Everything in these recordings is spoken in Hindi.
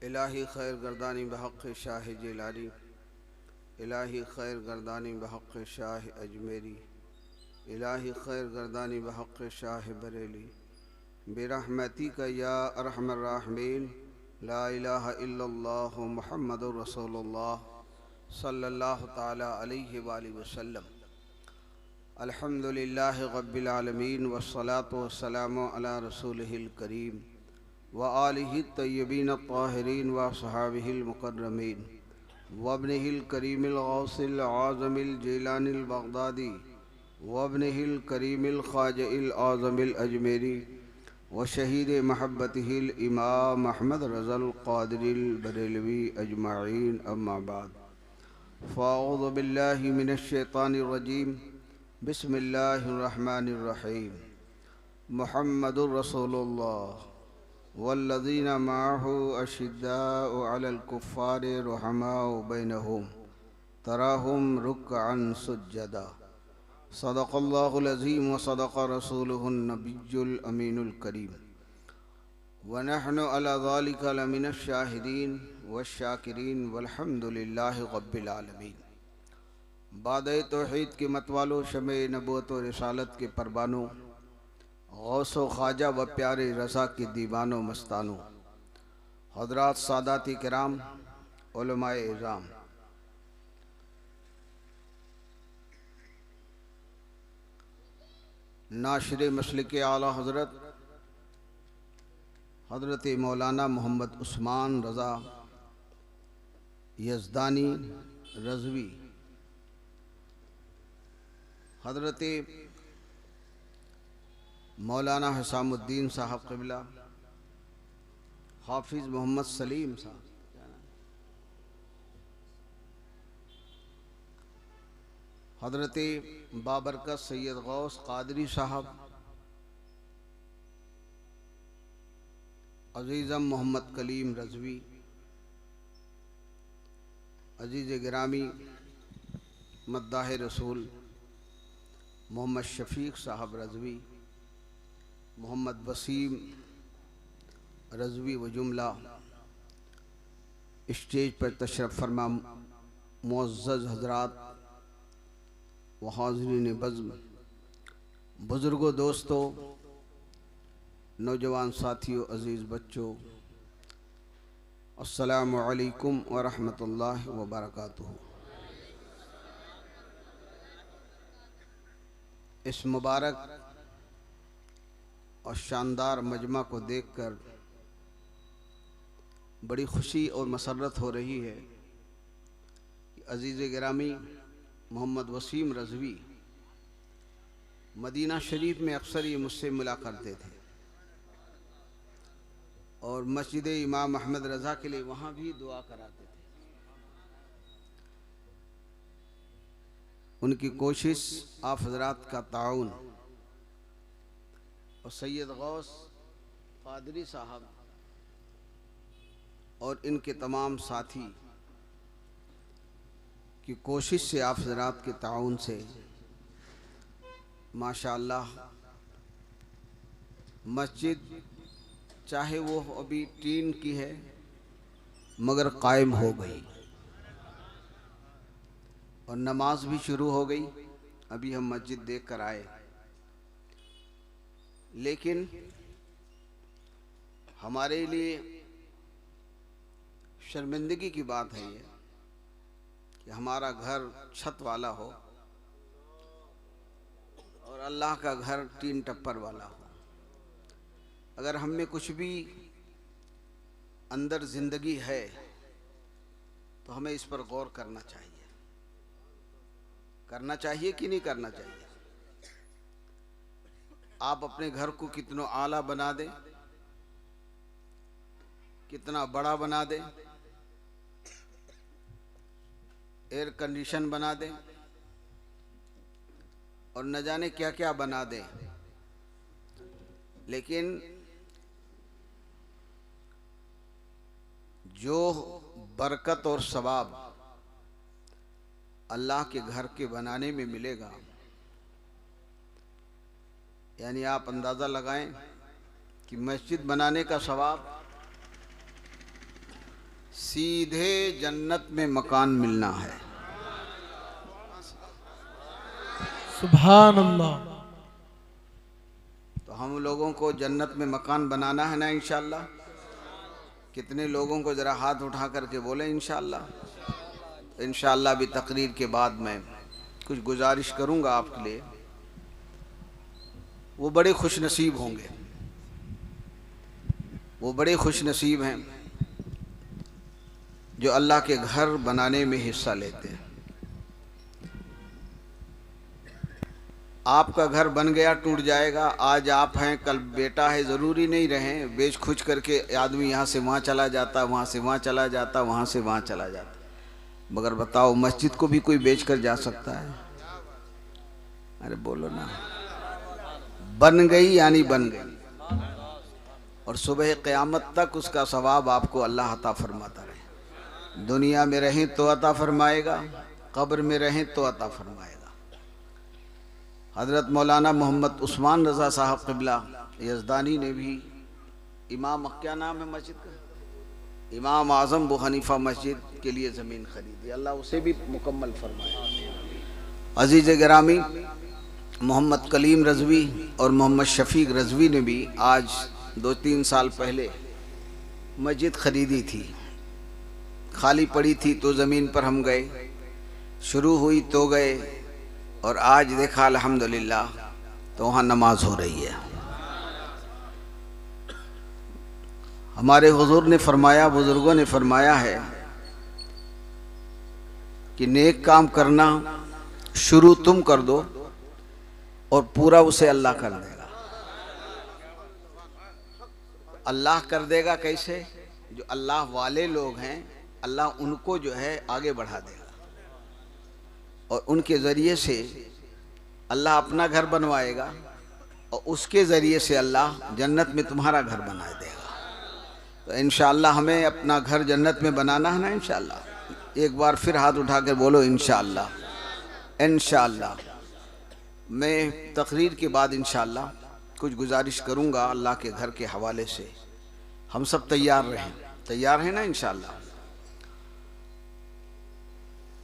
इलाही खैर गर्दानी बहक़ शाह जिलानी, इलाही खैर गर्दानी बहक़ शाह अजमेरी, इलाही खैर गर्दानी बहक़ शाह बरेली, बिरहमती का या अरहमर राहिमीन। ला इलाहा इल्लल्लाह मुहम्मदुर रसूलुल्लाह सल्लल्लाहु ताला अलैहि वसल्लम। अल्हम्दुलिल्लाहि रब्बिल आलमीन वस्सलातु वस्सलामु अला रसूलिहिल करीम व आलिहि तय्यबीन अत्ताहिरीन व अस्हाबिहिल मुकर्रमीन व इब्निहिल करीमिल गौसिल आज़मिल जीलानिल बगदादी व इब्निहिल करीमिल ख्वाजइल आज़मिल अजमेरी व शहीद महब्बतिहिल इमाम अहमद रज़ल क़ादिरिल बरेलवी अजमाइन। अम्मा बाद, फ़अऊज़ु बिल्लाहि मिनश शैतानिर रजीम। बिस्मिल्लाहिर रहमानिर रहीम। मुहम्मदुर रसूलुल्लाह वल्लज़ीना मअहु अशिद्दाउ अलल कुफ़्फ़ारि रुहमाउ बैनहुम तराहुम रुक्अन सुज्जदा। सदक़ल्लाहुल अज़ीम व सदक़ रसूलुहुन नबियुल अमीनुल करीम व नहनु अला ज़ालिका लमिनश शाहिदीन वश्शाकिरीन वल्हम्दुलिल्लाहि रब्बिल आलमीन। बादे तौहीद के मतवालो, शमे नबूवत व रिसालत के परबानो, गौसो ख्वाजा व प्यारे रज़ा के दीवानो मस्तानो, हज़रात सादाती किराम, उलमाए इज़ाम, नाशिर मसलिक आला हज़रत हज़रत मौलाना मोहम्मद उस्मान रज़ा यज़दानी रज़वी, हज़रत मौलाना हिसामुद्दीन साहब क़िबला, हाफिज़ मोहम्मद सलीम साहब, हज़रत बाबरकत सैयद गौस क़ादरी साहब, अज़ीज़म मोहम्मद कलीम रज़वी, अज़ीज़ गिरामी मद्दाह रसूल मोहम्मद शफ़ीक़ साहब रज़वी, मोहम्मद वसीम रज़वी व जुमला स्टेज पर तशरफ़ फरमा मुअज़्ज़ज़ हज़रात व हाज़रीन बज़्म, बुज़ुर्गों, दोस्तों, नौजवान साथियों, अज़ीज़ बच्चों, अस्सलामु अलैकुम व रहमतुल्लाहि व बरकातुहू। इस मुबारक और शानदार मजमा को देखकर बड़ी खुशी और मसर्रत हो रही है कि अज़ीज़ गिरामी मोहम्मद वसीम रज़वी मदीना शरीफ में अक्सर ये मुझसे मिला करते थे और मस्जिद इमाम अहमद रज़ा के लिए वहाँ भी दुआ कराते थे। उनकी कोशिश, आप हज़रात का ताउन और सैयद गौस क़ादरी साहब और इनके तमाम साथी की कोशिश से, आप हज़रात के ताउन से माशाअल्लाह मस्जिद चाहे वो अभी टीन की है मगर कायम हो गई और नमाज भी शुरू हो गई। अभी हम मस्जिद देख कर आए, लेकिन हमारे लिए शर्मिंदगी की बात है ये कि हमारा घर छत वाला हो और अल्लाह का घर टीन टप्पर वाला हो। अगर हम में कुछ भी अंदर जिंदगी है तो हमें इस पर गौर करना चाहिए। करना चाहिए कि नहीं करना चाहिए? आप अपने घर को कितना आला बना दें, कितना बड़ा बना दें, एयर कंडीशन बना दें और न जाने क्या क्या बना दें, लेकिन जो बरकत और सवाब अल्लाह के घर के बनाने में मिलेगा, यानी आप अंदाज़ा लगाएं कि मस्जिद बनाने का सवाब सीधे जन्नत में मकान मिलना है। सुभान अल्लाह। तो हम लोगों को जन्नत में मकान बनाना है ना इंशाअल्लाह। कितने लोगों को ज़रा हाथ उठा करके बोले इंशाअल्लाह। इंशाअल्लाह भी तकरीर के बाद मैं कुछ गुजारिश करूंगा आपके लिए। वो बड़े खुश नसीब होंगे, वो बड़े खुश नसीब हैं जो अल्लाह के घर बनाने में हिस्सा लेते हैं। आपका घर बन गया, टूट जाएगा। आज आप हैं, कल बेटा है, ज़रूरी नहीं रहें। बेच खुच करके आदमी यहाँ से वहाँ चला जाता, वहाँ से वहाँ चला जाता, वहाँ से वहाँ चला जाता। मगर बताओ, मस्जिद को भी कोई बेच कर जा सकता है? अरे बोलो ना। बन गई यानी बन गई, और सुबह क़यामत तक उसका सवाब आपको अल्लाह अता फरमाता रहे। दुनिया में रहें तो अता फरमाएगा, कब्र में रहें तो अता फरमाएगा। हज़रत मौलाना मोहम्मद उस्मान रज़ा साहब क़िबला यज़दानी ने भी इमाम, क्या नाम है मस्जिद का, इमाम आज़म अबू हनीफ़ा मस्जिद के लिए ज़मीन ख़रीदी। अल्लाह उसे भी मुकम्मल फरमाए। अज़ीज़ गिरामी, मोहम्मद कलीम रज़वी और मोहम्मद शफ़ीक रज़वी ने भी आज 2-3 साल पहले मस्जिद ख़रीदी थी। खाली पड़ी थी तो ज़मीन पर हम गए, शुरू हुई तो गए, और आज देखा अल्हम्दुलिल्लाह तो वहाँ नमाज हो रही है। हमारे हुजूर ने फरमाया, बुजुर्गों ने फरमाया है कि नेक काम करना शुरू तुम कर दो और पूरा उसे अल्लाह कर देगा। अल्लाह कर देगा कैसे? जो अल्लाह वाले लोग हैं, अल्लाह उनको जो है आगे बढ़ा देगा, और उनके ज़रिए से अल्लाह अपना घर बनवाएगा, और उसके ज़रिए से अल्लाह जन्नत में तुम्हारा घर बना देगा। तो इंशाअल्लाह हमें अपना घर जन्नत में बनाना है ना इंशाअल्लाह। एक बार फिर हाथ उठा कर बोलो इंशाअल्लाह। इंशाअल्लाह मैं तकरीर के बाद इंशाअल्लाह कुछ गुजारिश करूँगा अल्लाह के घर के हवाले से। हम सब तैयार रहें, तैयार हैं ना इंशाअल्लाह।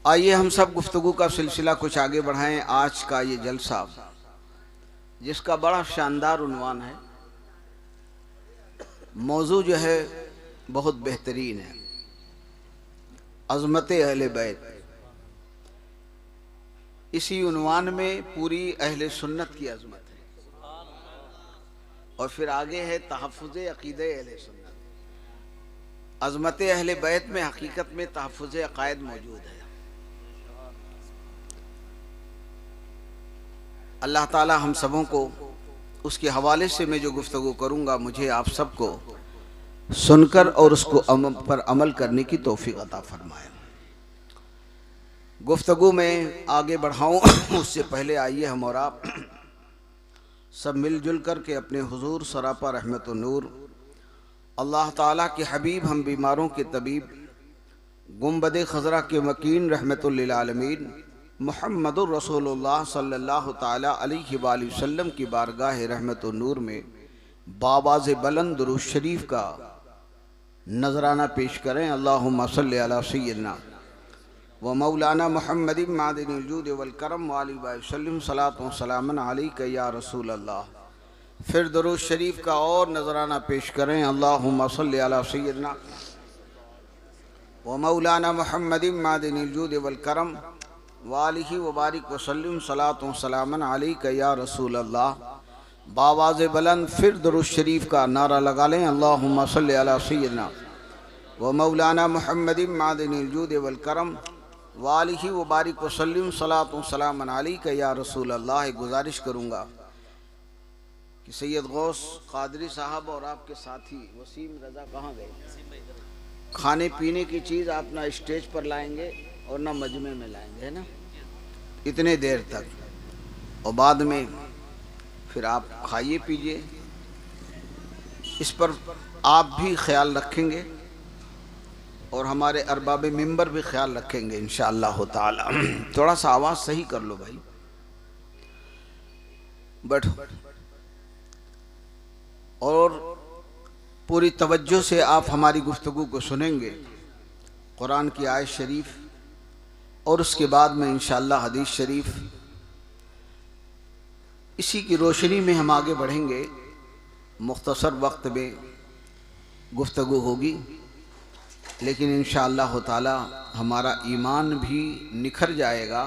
आइए हम सब गुफ्तगू का सिलसिला कुछ आगे बढ़ाएं। आज का ये जलसा, जिसका बड़ा शानदार उन्वान है, मौजू जो है बहुत बेहतरीन है, अज़मत अहले बैत। इसी उन्वान में पूरी अहले सुन्नत की अज़मत है, और फिर आगे है तहफ़्फ़ुज़ अक़ीदे अहले सुन्नत। अज़मत अहले बैत में हकीकत में तहफ़्फ़ुज़ अक़ायद मौजूद है। अल्लाह ताला हम सबों को उसके हवाले से मैं जो गुफ्तगू करूँगा, मुझे आप सबको सुनकर और उसको पर अमल करने की तौफ़ीक़ अता फरमाए। गुफ्तगू में आगे बढ़ाऊँ उससे पहले आइए हम और आप सब मिलजुल कर के अपने हुजूर सरापा रहमत व नूर अल्लाह ताला के हबीब, हम बीमारों के तबीब, गुंबद खज़रा के मकीन रहमतुल लिल आलमीन मुहम्मदुर रसूलुल्लाह सल्लल्लाहु ताला अलैहि वसल्लम की बारगाह रहमत व नूर में बाबाज़ बुलंद दुरूद शरीफ का नजराना पेश करें। अल्लाहुम्मा सल्लि अला सय्यिदना व मौलाना मुहम्मदिन मादिनिल जूद वल करम व आलि वसल्लम सलातु व सलामन अलैका या रसूल अल्लाह। फिर दुरूद शरीफ का और नजराना पेश करें। अल्लाहुम्मा सल्लि अला सय्यिदना व मौलाना मुहम्मदिन मादिनिल जूद वल करम वालिही वबारिक वसल्लम सलातु व सलामन अलैका या रसूल अल्लाह। बावाज़ बुलंद फिर दुरूद शरीफ का नारा लगा लें। अल्लाहुम्मा सल्लि अला सय्यिदना व मौलाना मुहम्मदिन मादिनिल जूद वल करम वालिही वबारिक वसल्लम सलातु व सलामन अलैका या रसूल अल्लाह। गुजारिश करूँगा कि सैयद गौस कादरी साहब और आपके साथी वसीम रज़ा कहाँ गए? खाने पीने की चीज़ आप ना स्टेज पर लाएंगे और ना मजमे में लाएंगे, है ना, इतने देर तक, और बाद में फिर आप खाइए पीजिए। इस पर आप भी ख्याल रखेंगे और हमारे अरबाब मिंबर भी ख्याल रखेंगे इंशाअल्लाह ताला। थोड़ा सा आवाज़ सही कर लो भाई, बैठो, और पूरी तवज्जो से आप हमारी गुफ्तगू को सुनेंगे कुरान की आयत शरीफ और उसके बाद में इंशाअल्लाह हदीस शरीफ, इसी की रोशनी में हम आगे बढ़ेंगे। मुख्तसर वक्त में गुफ्तगू होगी, लेकिन इंशाअल्लाह ताला हमारा ईमान भी निखर जाएगा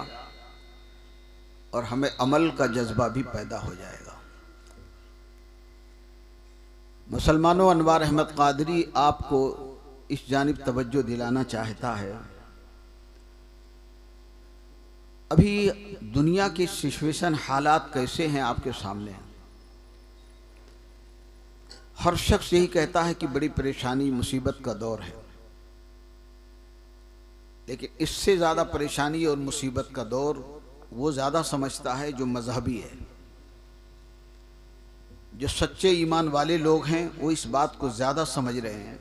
और हमें अमल का जज्बा भी पैदा हो जाएगा। मुसलमानों, अनवार अहमद कादरी आपको इस जानिब तवज्जो दिलाना चाहता है। अभी दुनिया की सिचुएशन, हालात कैसे हैं आपके सामने। हर शख्स यही कहता है कि बड़ी परेशानी मुसीबत का दौर है, लेकिन इससे ज़्यादा परेशानी और मुसीबत का दौर वो ज़्यादा समझता है जो मजहबी है। जो सच्चे ईमान वाले लोग हैं वो इस बात को ज़्यादा समझ रहे हैं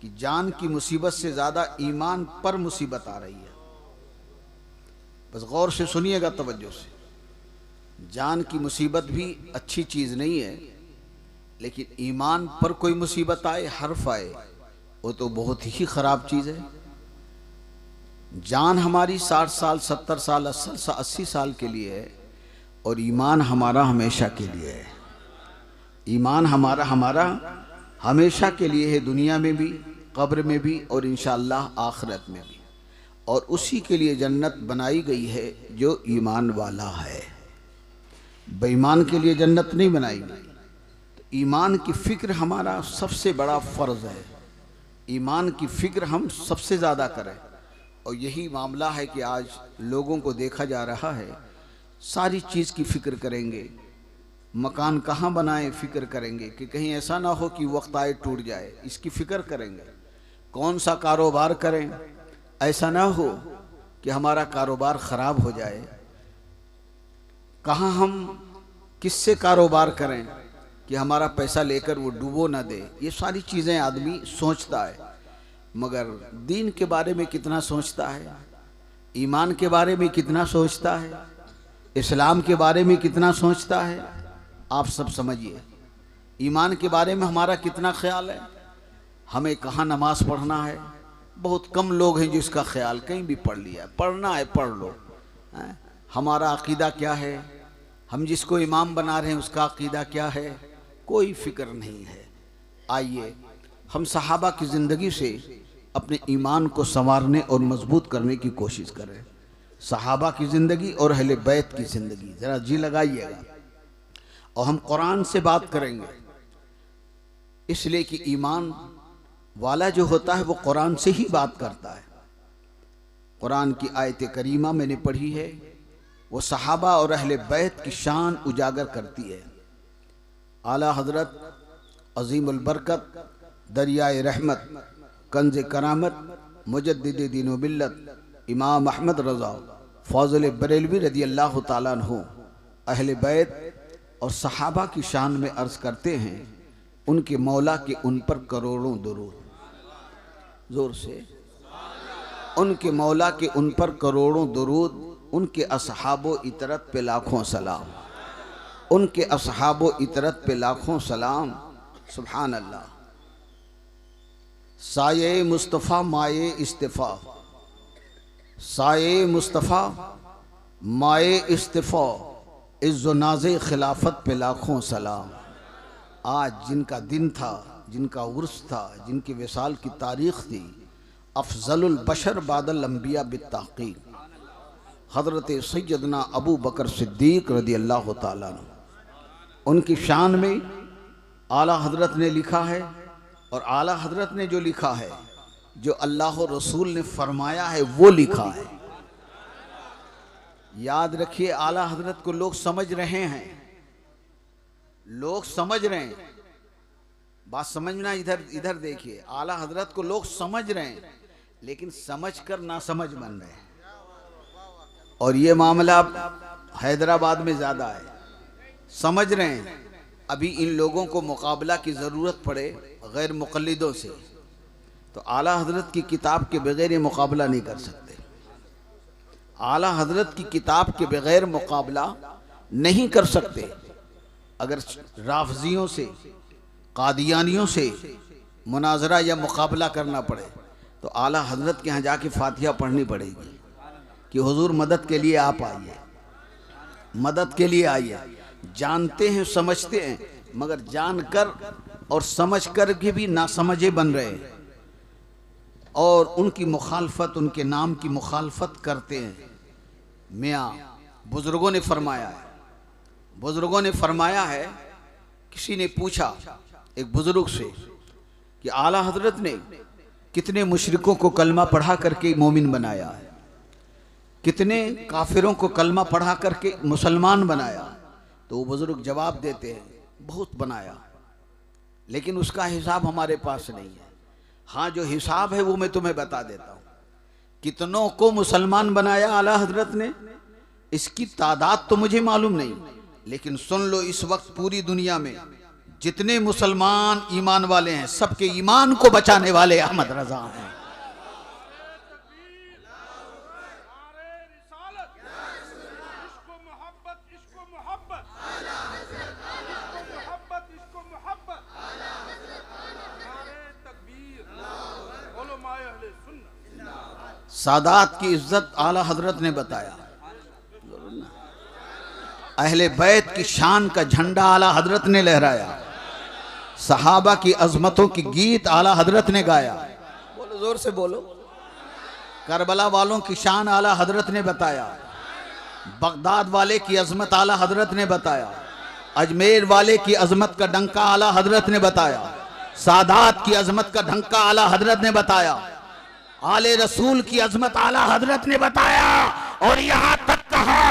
कि जान की मुसीबत से ज़्यादा ईमान पर मुसीबत आ रही है। बस गौर से सुनिएगा, तवज्जो से। जान की मुसीबत भी अच्छी चीज़ नहीं है, लेकिन ईमान पर कोई मुसीबत आए, हर्फ आए, वो तो बहुत ही ख़राब चीज़ है। जान हमारी 60 साल, 70 साल, 80 साल के लिए है और ईमान हमारा हमेशा के लिए है। ईमान हमारा हमेशा के लिए है, दुनिया में भी, कब्र में भी और इंशाअल्लाह आखिरत में भी। और उसी के लिए जन्नत बनाई गई है जो ईमान वाला है। बेईमान के लिए जन्नत नहीं बनाई गई। तो ईमान की फ़िक्र हमारा सबसे बड़ा फ़र्ज़ है। ईमान की फ़िक्र हम सबसे ज़्यादा करें। और यही मामला है कि आज लोगों को देखा जा रहा है, सारी चीज़ की फ़िक्र करेंगे। मकान कहाँ बनाएं, फ़िक्र करेंगे कि कहीं ऐसा ना हो कि वक्त आए टूट जाए, इसकी फ़िक्र करेंगे। कौन सा कारोबार करें, ऐसा ना हो कि हमारा कारोबार ख़राब हो जाए। कहाँ हम किससे कारोबार करें कि हमारा पैसा लेकर वो डूबो ना दे। ये सारी चीज़ें आदमी सोचता है, मगर दीन के बारे में कितना सोचता है, ईमान के बारे में कितना सोचता है, इस्लाम के बारे में कितना सोचता है, आप सब समझिए। ईमान के बारे में हमारा कितना ख्याल है, हमें कहाँ नमाज पढ़ना है। बहुत कम लोग हैं जिसका ख्याल, कहीं भी पढ़ लिया, पढ़ना है पढ़ लो। हमारा अकीदा क्या है, हम जिसको इमाम बना रहे हैं उसका अकीदा क्या है, कोई फिक्र नहीं है। आइए हम सहाबा की ज़िंदगी से अपने ईमान को संवारने और मजबूत करने की कोशिश करें। सहाबा की ज़िंदगी और अहले बैत की ज़िंदगी ज़रा जी लगाइएगा। और हम कुरान से बात करेंगे, इसलिए कि ईमान वाला जो होता है वो कुरान से ही बात करता है। कुरान की आयत करीमा मैंने पढ़ी है, वो सहाबा और अहले बैत की शान उजागर करती है। आला हजरत अजीमुल बरकत, दरियाए रहमत, कंज़े करामत, मुजद्दिद दीन व मिल्लत इमाम अहमद रज़ा फ़ाज़िल बरेलवी रज़ी अल्लाह ताला अन्हु अहले बैत और सहाबा की शान में अर्ज़ करते हैं, उनके मौला के उन पर करोड़ों दुरूद। ज़ोर से, उनके मौला के उन पर करोड़ों दुरूद, उनके असहाबो इतरत पे लाखों सलाम, उनके असहाबो इतरत पे लाखों सलाम। सुभान अल्लाह। साये मुस्तफ़ा माये इस्तिफ़ा, साये मुस्तफ़ा माये इस्तिफ़ा, इज़्ज़ो नाज़े खिलाफत पे लाखों सलाम। आज जिनका दिन था, जिनका उर्स था, जिनके विसाल की तारीख़ थी, अफ़ज़लुल बशर बादल अंबिया बित्तहक़ीक़ हज़रत सैयदना अबू बकर सिद्दीक़ रज़ी अल्लाह ताला अन्हु। उनकी शान में आला हज़रत ने लिखा है, और आला हज़रत ने जो लिखा है, जो अल्लाह रसूल ने फरमाया है वो लिखा है। याद रखिए, आला हज़रत को लोग समझ रहे हैं, लोग समझ रहे हैं। बात समझना, इधर देखिए। आला हज़रत को लोग समझ रहे हैं, लेकिन समझ कर ना समझ बन रहे हैं। और ये मामला हैदराबाद में ज़्यादा है। समझ रहे हैं, अभी इन लोगों को मुकाबला की ज़रूरत पड़े गैर मुक़ल्लिदों से, तो आला हज़रत की किताब के बग़ैर ये मुकाबला नहीं कर सकते। आला हज़रत की किताब के बग़ैर मुकाबला नहीं कर सकते। अगर राफ़ज़ियों से, कादियानियों से मुनाजरा या मुकाबला करना पड़े, तो आला हजरत के यहाँ जाके फातिहा पढ़नी पड़ेगी कि हुजूर मदद के लिए आप आइए, मदद के लिए आइए। जानते हैं समझते हैं, मगर जानकर और समझ कर के भी नासमझे बन रहे हैं और उनकी मुखालफत, उनके नाम की मुखालफत करते हैं। मियाँ बुजुर्गों ने फरमाया है, बुजुर्गों ने फरमाया है, किसी ने पूछा एक बुजुर्ग से कि आला हजरत ने कितने मुशरिकों को कलमा पढ़ा करके मोमिन बनाया है, कितने काफिरों को कलमा पढ़ा करके मुसलमान बनाया। तो वो बुजुर्ग जवाब देते हैं, बहुत बनाया, लेकिन उसका हिसाब हमारे पास नहीं है। हाँ, जो हिसाब है वो मैं तुम्हें बता देता हूँ। कितनों को मुसलमान बनाया आला हजरत ने, इसकी तादाद तो मुझे मालूम नहीं, लेकिन सुन लो, इस वक्त पूरी दुनिया में जितने मुसलमान ईमान वाले हैं, सबके ईमान को बचाने वाले अहमद रजा हैं। सादात की इज्जत आला हजरत ने बताया, अहले बैत की शान का झंडा आला हजरत ने लहराया, सहाबा की अजमतों की गीत आला हजरत ने गाया। बोलो, जोर से बोलो। करबला वालों की शान आला हजरत ने बताया, बगदाद वाले की अजमत आला हजरत ने बताया, अजमेर वाले की अजमत का डंका आला हजरत ने बताया, सादात की अजमत का डंका आला हजरत ने बताया, आले रसूल की अजमत आला हजरत ने बताया। और यहाँ तक कहा,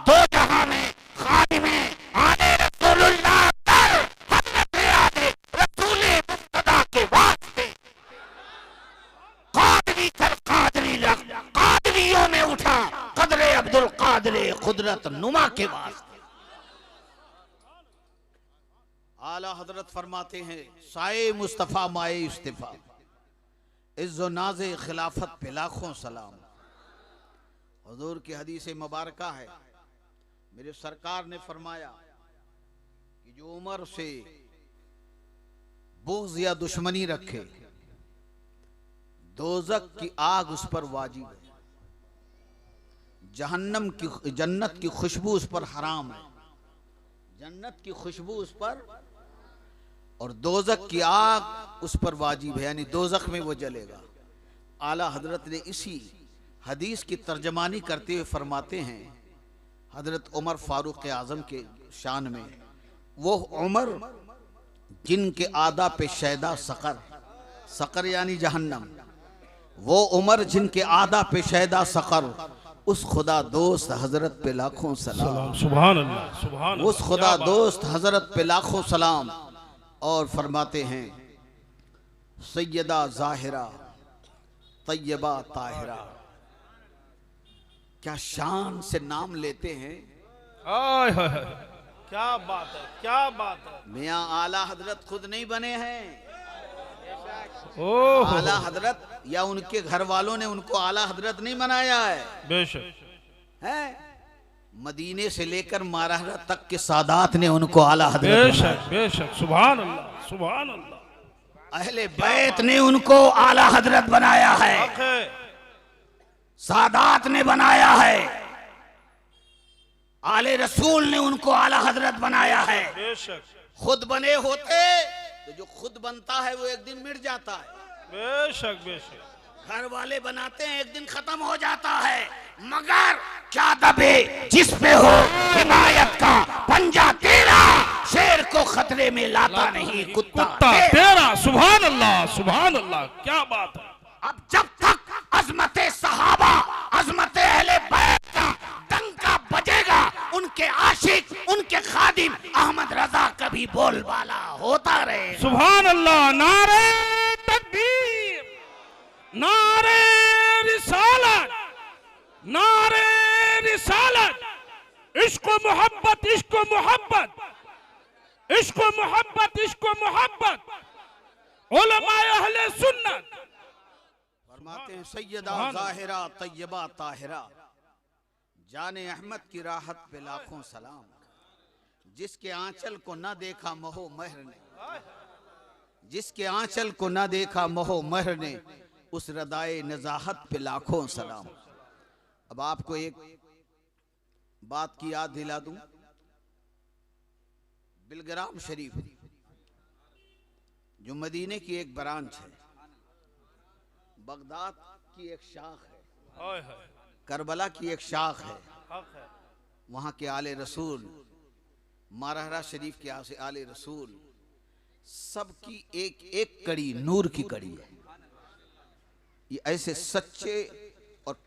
दो जहां में खादिमे आले रसूलुल्लाह कर हजरत आले रसूल मुक्तदा के वास्ते कादरी कर कादरी लग, कादरियों में उठा कदरे अब्दुल कादरे कुदरत नुमा के वास्ते। आला हजरत फरमाते हैं, साए मुस्तफा माए इस्तिफा, इज्जो नाज़े खिलाफत पे लाखों सलाम। हुजूर की हदीस मुबारका है, मेरे सरकार ने फरमाया कि जो उमर से बुग़्ज़ या दुश्मनी रखे, दोज़ख की आग उस पर वाजिब है, जहन्नम की जन्नत की खुशबू उस पर हराम है, जन्नत की खुशबू उस पर, और दोज़ख की आग उस पर वाजिब है, यानी दोज़ख में वो जलेगा। आला हजरत ने इसी हदीस की तर्जमानी करते हुए फरमाते हैं, हजरत उमर फारूक आज़म के शान में, वो उमर जिनके आदा पे शैदा सकर, सकर यानी जहन्नम, वो उमर जिनके आदा पे शैदा सकर, उस खुदा दोस्त हजरत पे लाखों सलाम। सुभान अल्लाह, सुभान अल्लाह। उस खुदा दोस्त हजरत पे लाखों सलाम। और फरमाते हैं, सैयदा ज़ाहिरा तैयबा ताहिरा, क्या शान से नाम लेते हैं। हाय हाय, क्या बात है, क्या बात है। मियाँ आला हजरत खुद नहीं बने हैं, ओह, आला हजरत या उनके घर वालों ने उनको आला हजरत नहीं बनाया है, बेशक है। मदीने से लेकर मारहरा तक के सादात ने उनको आला हजरत, बेशक बेशक, सुभान अल्लाह, सुभान अल्लाह। अहले बैत ने उनको आला हजरत बनाया है, सादात ने बनाया है, आले रसूल ने उनको आला हजरत बनाया है। बेशक, खुद बने होते तो जो खुद बनता है वो एक दिन मिट जाता है, बेशक बेशक। घर वाले बनाते हैं, एक दिन खत्म हो जाता है, मगर क्या दबे जिस पे हो हिमायत का पंजा तेरा, शेर को खतरे में लाता नहीं कुत्ता तेरा। सुभान अल्लाह, सुभान अल्लाह, क्या बात है। अब जब तक अजमते सहाबा, अजमते अहले बैत का डंका बजेगा, उनके आशिक, उनके खादिम अहमद रजा कभी बोलबाला होता रहे। सुभान अल्लाह। नारे तकबीर, नारे रिसालत, नारे रिसालत, इश्क मोहब्बत, इश्क मोहब्बत, इश्क मोहब्बत, इश्क मोहब्बत, उलमाए अहले सुन्नत। फरमाते हैं, सैयदा ज़ाहिरा तैयबा ताहिरा, जाने अहमद की राहत पे लाखों सलाम, जिसके आंचल को न देखा मोहो महर ने, जिसके आंचल को न देखा मोहो महर ने, उस रदाए नजाहत पे लाखों सलाम। अब आपको एक बात की याद दिला दूं, बिलग्राम शरीफ जो मदीने की एक ब्रांच है, बगदाद की एक शाख है, करबला की एक शाख है, वहां के आले रसूल, मारहरा शरीफ के आले रसूल, सबकी एक एक कड़ी नूर की कड़ी है। ये ऐसे सच्चे और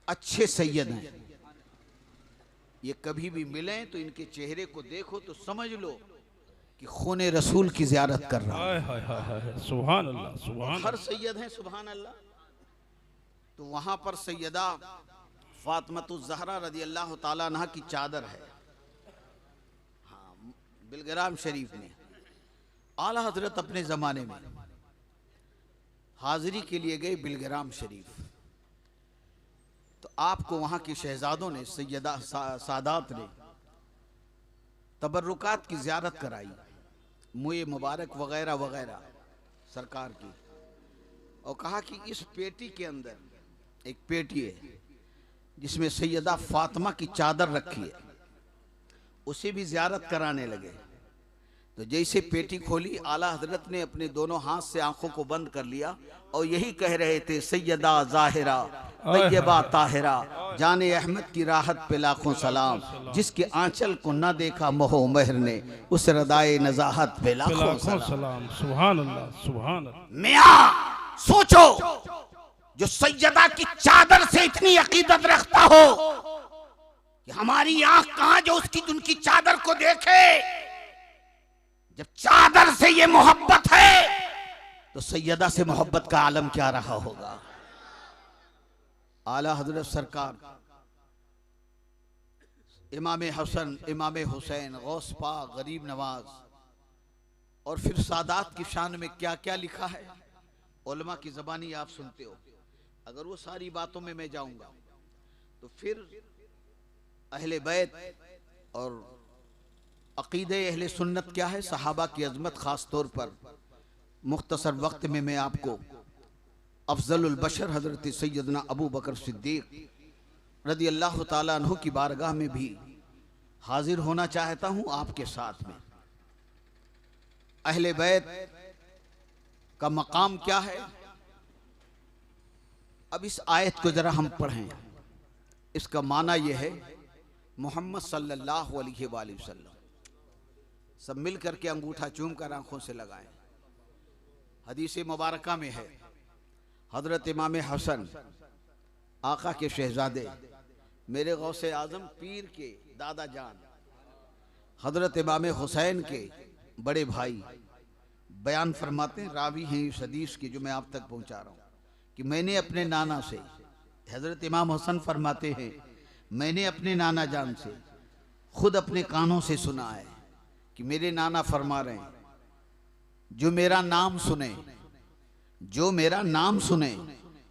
अच्छे सैयद हैं, ये कभी भी मिले तो इनके चेहरे को देखो तो समझ लो कि खूने रसूल की ज़ियारत कर रहा है। सुभान अल्लाह, सुभान हर सैयद हैं, सुभान अल्लाह। तो वहां पर सैयदा फातिमातुज़ ज़हरा रज़ी अल्लाह ताला अन्हा की चादर है। हाँ, बिलग्राम शरीफ में आला हजरत अपने ज़माने में हाजिरी के लिए गए बिलग्राम शरीफ, तो आपको वहाँ के शहजादों ने, सैयदा सादात ने तबर्रुकात की ज़ियारत कराई, मुए मुबारक वगैरह वगैरह सरकार की, और कहा कि इस पेटी के अंदर एक पेटी है जिसमें सैयदा फातिमा की चादर रखी है, उसे भी ज़ियारत कराने लगे। तो जैसे पेटी खोली, आला हजरत ने अपने दोनों हाथ से आंखों को बंद कर लिया और यही कह रहे थे, सैयदा ज़ाहिरा तैयबा ताहिरा जाने अहमद की राहत पे लाखों सलाम, जिसके आंचल को न देखा मोहो महर ने, उस रदाए नजाहत पे लाखों सलाम। सुभान अल्लाह, सुभान अल्लाह। मियां सोचो, जो सैयदा की चादर से इतनी अकीदत रखता हो कि हमारी आंख कहां जो उसकी उनकी चादर को देखे, जब चादर से ये मोहब्बत है तो सैयदा से मोहब्बत का आलम क्या रहा होगा। आला हजरत सरकार इमाम हसन, इमाम हुसैन, गौस पाक, गरीब नवाज, और फिर सादात की शान में क्या क्या लिखा है, उलमा की ज़बानी आप सुनते हो। अगर वो सारी बातों में मैं जाऊंगा तो फिर अहले बैत और अकीदे अहले सुन्नत क्या है, सहाबा की अजमत, ख़ास तौर पर मुख्तसर वक्त में मैं आपको अफजलुल बशर हज़रत सैयदना अबू बकर सिद्दीक रज़ी अल्लाह ताला अन्हु की बारगाह में भी हाजिर होना चाहता हूँ आपके साथ में। अहले बैत का मकाम क्या है, अब इस आयत को जरा हम पढ़ें। इसका माना यह है, मोहम्मद सल्लल्लाहु अलैहि वसल्लम, सब मिल करके अंगूठा चूम कर आंखों से लगाएं। हदीस मुबारका में है, हजरत इमाम हसन आका के शहजादे, मेरे गौसे आजम पीर के दादा जान, हजरत इमाम हुसैन के बड़े भाई बयान फरमाते हैं, रावी हैं इस हदीस की जो मैं आप तक पहुंचा रहा हूँ, कि मैंने अपने नाना से, हजरत इमाम हसन फरमाते हैं, मैंने अपने नाना जान से खुद अपने कानों से सुना है कि मेरे नाना फरमा रहे हैं, जो मेरा नाम सुने, जो मेरा नाम सुने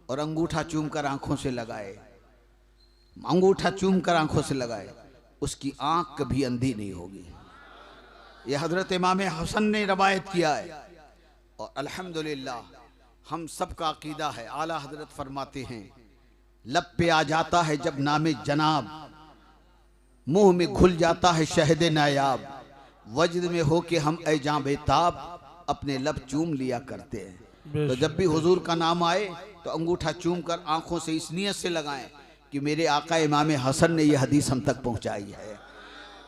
और अंगूठा चूम कर आंखों से लगाए, अंगूठा चूम कर आंखों से लगाए, उसकी आंख कभी अंधी नहीं होगी। यह हजरत इमाम हसन ने रवायत किया है और अल्हम्दुलिल्लाह हम सब का अकीदा है। आला हजरत फरमाते हैं, लब पे आ जाता है जब नामे जनाब, मुंह में घुल जाता है शहद नायाब, वजद में हो के हम ए जां बेताब अपने लब चूम लिया करते हैं। तो जब भी हुजूर का नाम आए तो अंगूठा चूम कर आंखों से इस नियत से लगाएं कि मेरे आका इमाम हसन ने यह हदीस हम तक पहुंचाई है,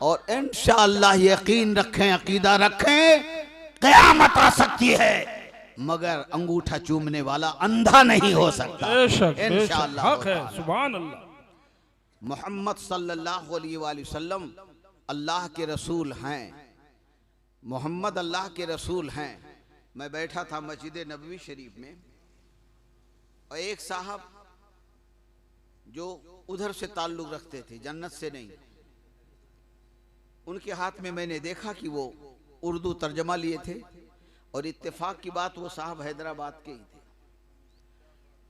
और इंशाअल्लाह यकीन रखें, अकीदा रखें, क़यामत आ सकती है मगर अंगूठा चूमने वाला अंधा नहीं हो सकता। इंशाअल्लाह हक है, सुभान अल्लाह। मोहम्मद सल्लल्लाहु अलैहि वसल्लम अल्लाह के रसूल हैं, मोहम्मद अल्लाह के रसूल हैं। मैं बैठा था मस्जिद नबवी शरीफ में और एक साहब जो उधर से ताल्लुक़ रखते थे, जन्नत से नहीं, उनके हाथ में मैंने देखा कि वो उर्दू तर्जमा लिए थे और इत्तेफाक की बात वो साहब हैदराबाद के ही थे।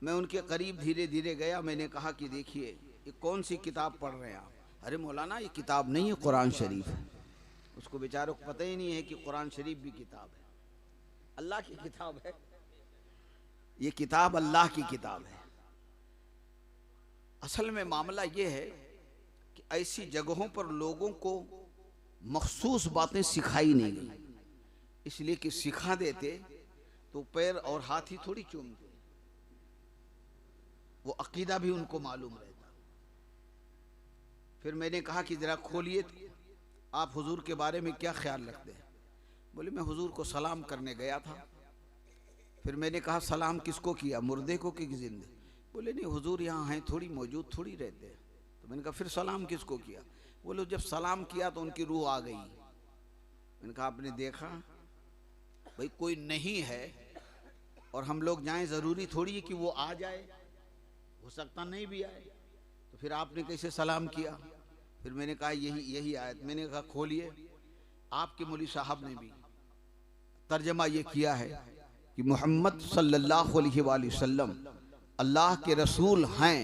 मैं उनके करीब धीरे धीरे गया, मैंने कहा कि देखिए ये कौन सी किताब पढ़ रहे हैं आप? अरे मौलाना ये किताब नहीं है, कुरान शरीफ है। उसको बेचारों को पता ही नहीं है कि कुरान शरीफ भी किताब है, अल्लाह की किताब है। ये किताब अल्लाह की किताब है। असल में मामला ये है कि ऐसी जगहों पर लोगों को मखसूस बातें सिखाई नहीं गई, इसलिए कि सिखा देते तो पैर और हाथ ही थोड़ी चूमते, वो अकीदा भी उनको मालूम रहता। फिर मैंने कहा कि जरा खोलिए, आप हुजूर के बारे में क्या ख्याल रखते हैं? बोले मैं हुजूर को सलाम करने गया था। फिर मैंने कहा सलाम किसको किया, मुर्दे को कि जिंदे? बोले नहीं हुजूर यहाँ हैं, थोड़ी मौजूद थोड़ी रहते हैं। तो मैंने कहा फिर सलाम किसको किया? बोले जब सलाम किया तो उनकी रूह आ गई। मैंने कहा आपने देखा भाई कोई नहीं है और हम लोग जाएं, जरूरी थोड़ी है कि वो आ जाए, हो सकता नहीं भी आए, तो फिर आपने कैसे सलाम किया? फिर मैंने कहा यही आयत। मैंने कहा खोलिए, आपके मौलवी साहब ने भी तर्जमा ये किया है कि मोहम्मद सल्लल्लाहु अलैहि वसल्लम अल्लाह के रसूल हैं।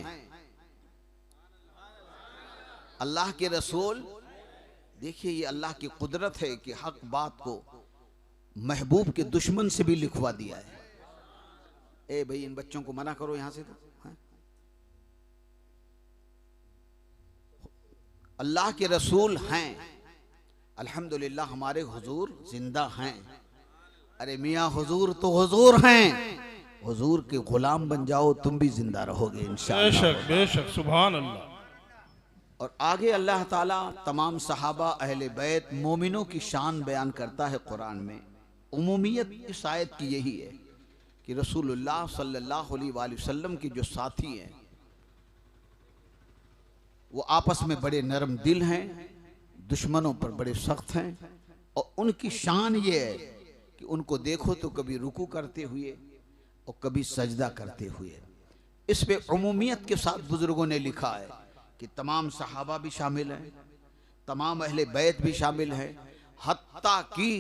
अल्लाह के रसूल, देखिए ये अल्लाह की कुदरत है कि हक बात को महबूब के दुश्मन से भी लिखवा दिया है। ए भाई इन बच्चों को मना करो यहां से। तो अल्लाह के रसूल हैं, अल्हम्दुलिल्लाह हमारे हुजूर जिंदा हैं। अरे मियाँ हुजूर तो हुजूर हैं, हुजूर के गुलाम बन जाओ तुम भी जिंदा रहोगे इंशाअल्लाह। बेशक बेशक, सुभान अल्लाह। और आगे अल्लाह ताला तमाम सहाबा अहले बैत मोमिनों की शान बयान करता है कुरान में। उमूमियत इस आयत की यही है कि रसूलुल्लाह सल्लल्लाहु अलैहि वसल्लम के जो साथी हैं वो आपस में बड़े नरम दिल हैं, दुश्मनों पर बड़े सख्त हैं। और उनकी शान ये है कि उनको देखो तो कभी रुकू करते हुए और कभी सजदा करते हुए। इस पे उमूमियत के साथ बुजुर्गों ने लिखा है कि तमाम सहाबा भी शामिल हैं, तमाम अहले बैत भी शामिल हैं, हत्ता कि